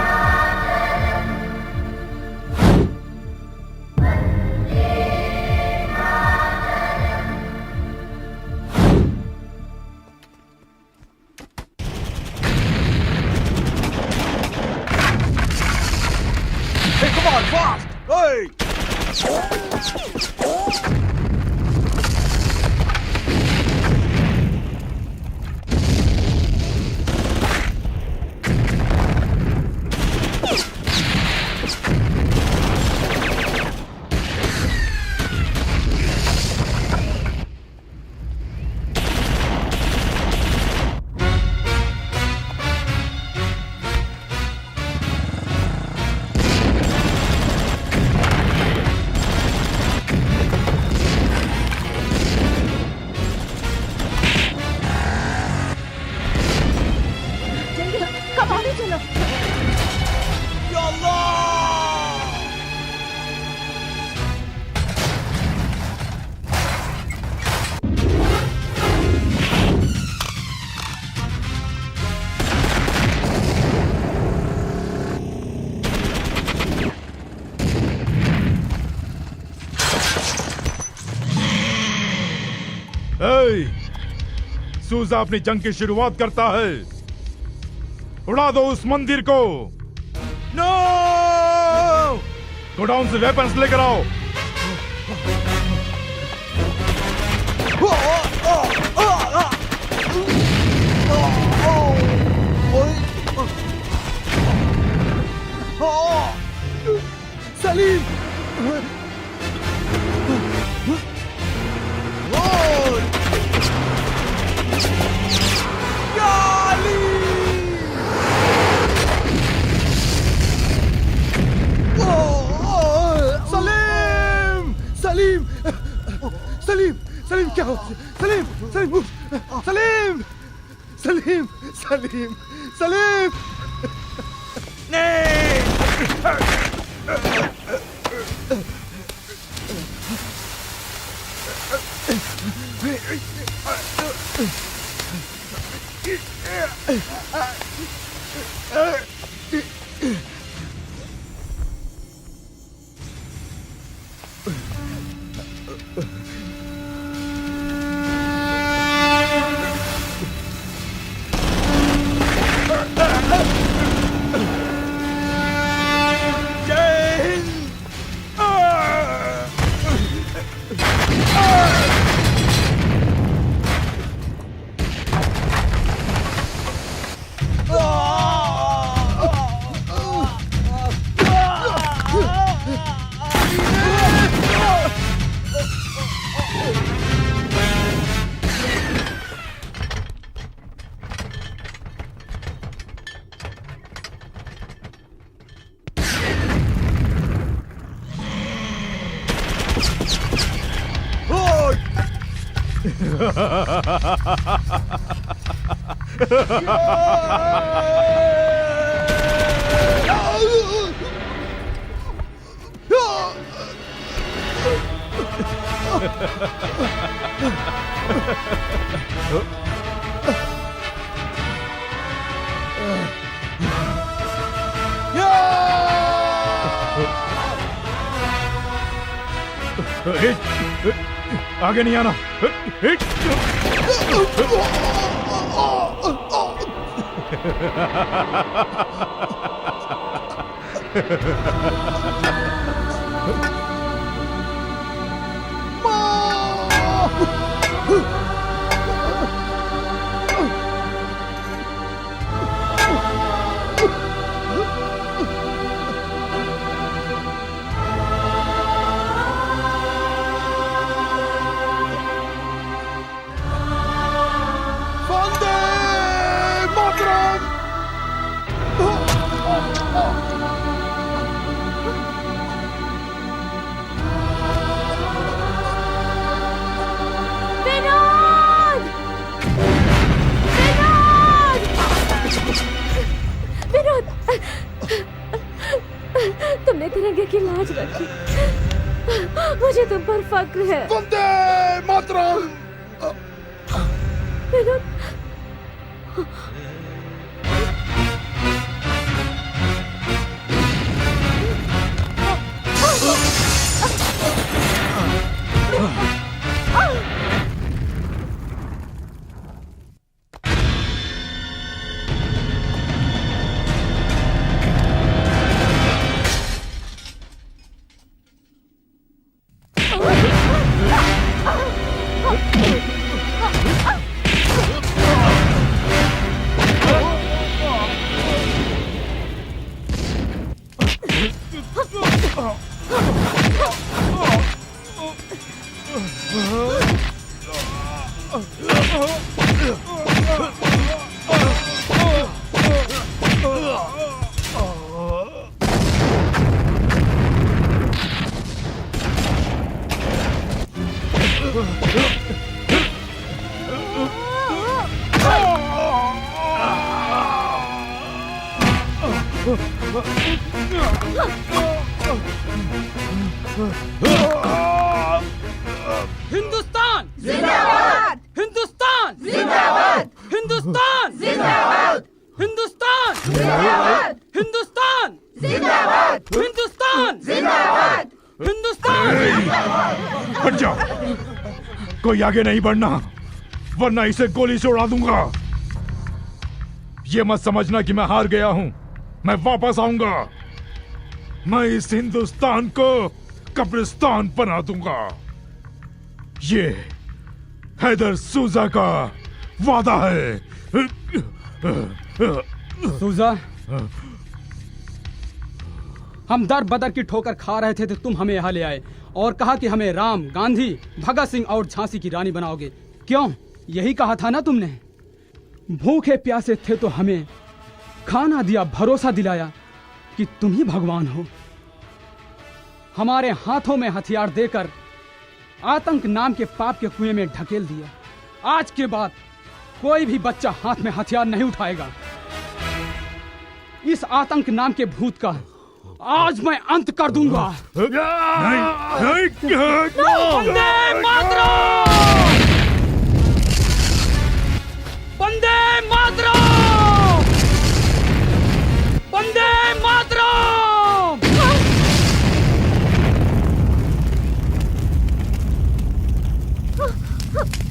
Speaker 14: Mataram, Vande Mataram.
Speaker 1: Hey, come on, fast! Hey!
Speaker 4: कमाने चलो।
Speaker 1: या अल्लाह!
Speaker 2: सूजा अपनी जंग की शुरुआत करता है। उड़ा दो उस मंदिर को। नो! गोडाउन से वेपन्स लेकर आओ।
Speaker 1: सलीम! सलीम! सलीम! सलीम क्या हो? सलीम! सलीम! सलीम! सलीम! सलीम! सलीम! नहीं!
Speaker 2: आगे नहीं आना।
Speaker 5: तुमने तिरंगे की लाज रखी, मुझे तुम पर फक्र है।
Speaker 11: वंदे मातरम।
Speaker 5: विनोद,
Speaker 8: हिंदुस्तान
Speaker 4: जिंदाबाद,
Speaker 8: हिंदुस्तान
Speaker 4: जिंदाबाद,
Speaker 8: हिंदुस्तान
Speaker 4: जिंदाबाद,
Speaker 8: हिंदुस्तान
Speaker 4: जिंदाबाद,
Speaker 8: हिंदुस्तान
Speaker 4: जिंदाबाद,
Speaker 8: हिंदुस्तान
Speaker 4: जिंदाबाद,
Speaker 8: हिंदुस्तान।
Speaker 2: हट जाओ, कोई आगे नहीं बढ़ना वरना इसे गोली से उड़ा दूंगा। ये मत समझना कि मैं हार गया हूं, मैं वापस आऊंगा। मैं इस हिंदुस्तान को कब्रिस्तान बना दूंगा। ये हैदर सूजा का वादा है।
Speaker 8: सूजा, हम दर बदर की ठोकर खा रहे थे तो तुम हमें यहाँ ले आए और कहा कि हमें राम, गांधी, भगत सिंह और झांसी की रानी बनाओगे। क्यों? यही कहा था ना तुमने। भूखे प्यासे थे तो हमें खाना दिया, भरोसा दिलाया कि तुम ही भगवान हो। हमारे हाथों में हथियार देकर आतंक नाम के पाप के कुएं में ढकेल दिया। आज के बाद कोई भी बच्चा हाथ में हथियार नहीं उठाएगा। इस आतंक नाम के भूत का आज मैं अंत कर दूंगा।
Speaker 2: नहीं,
Speaker 8: वंदे मातरम!
Speaker 5: हाँ।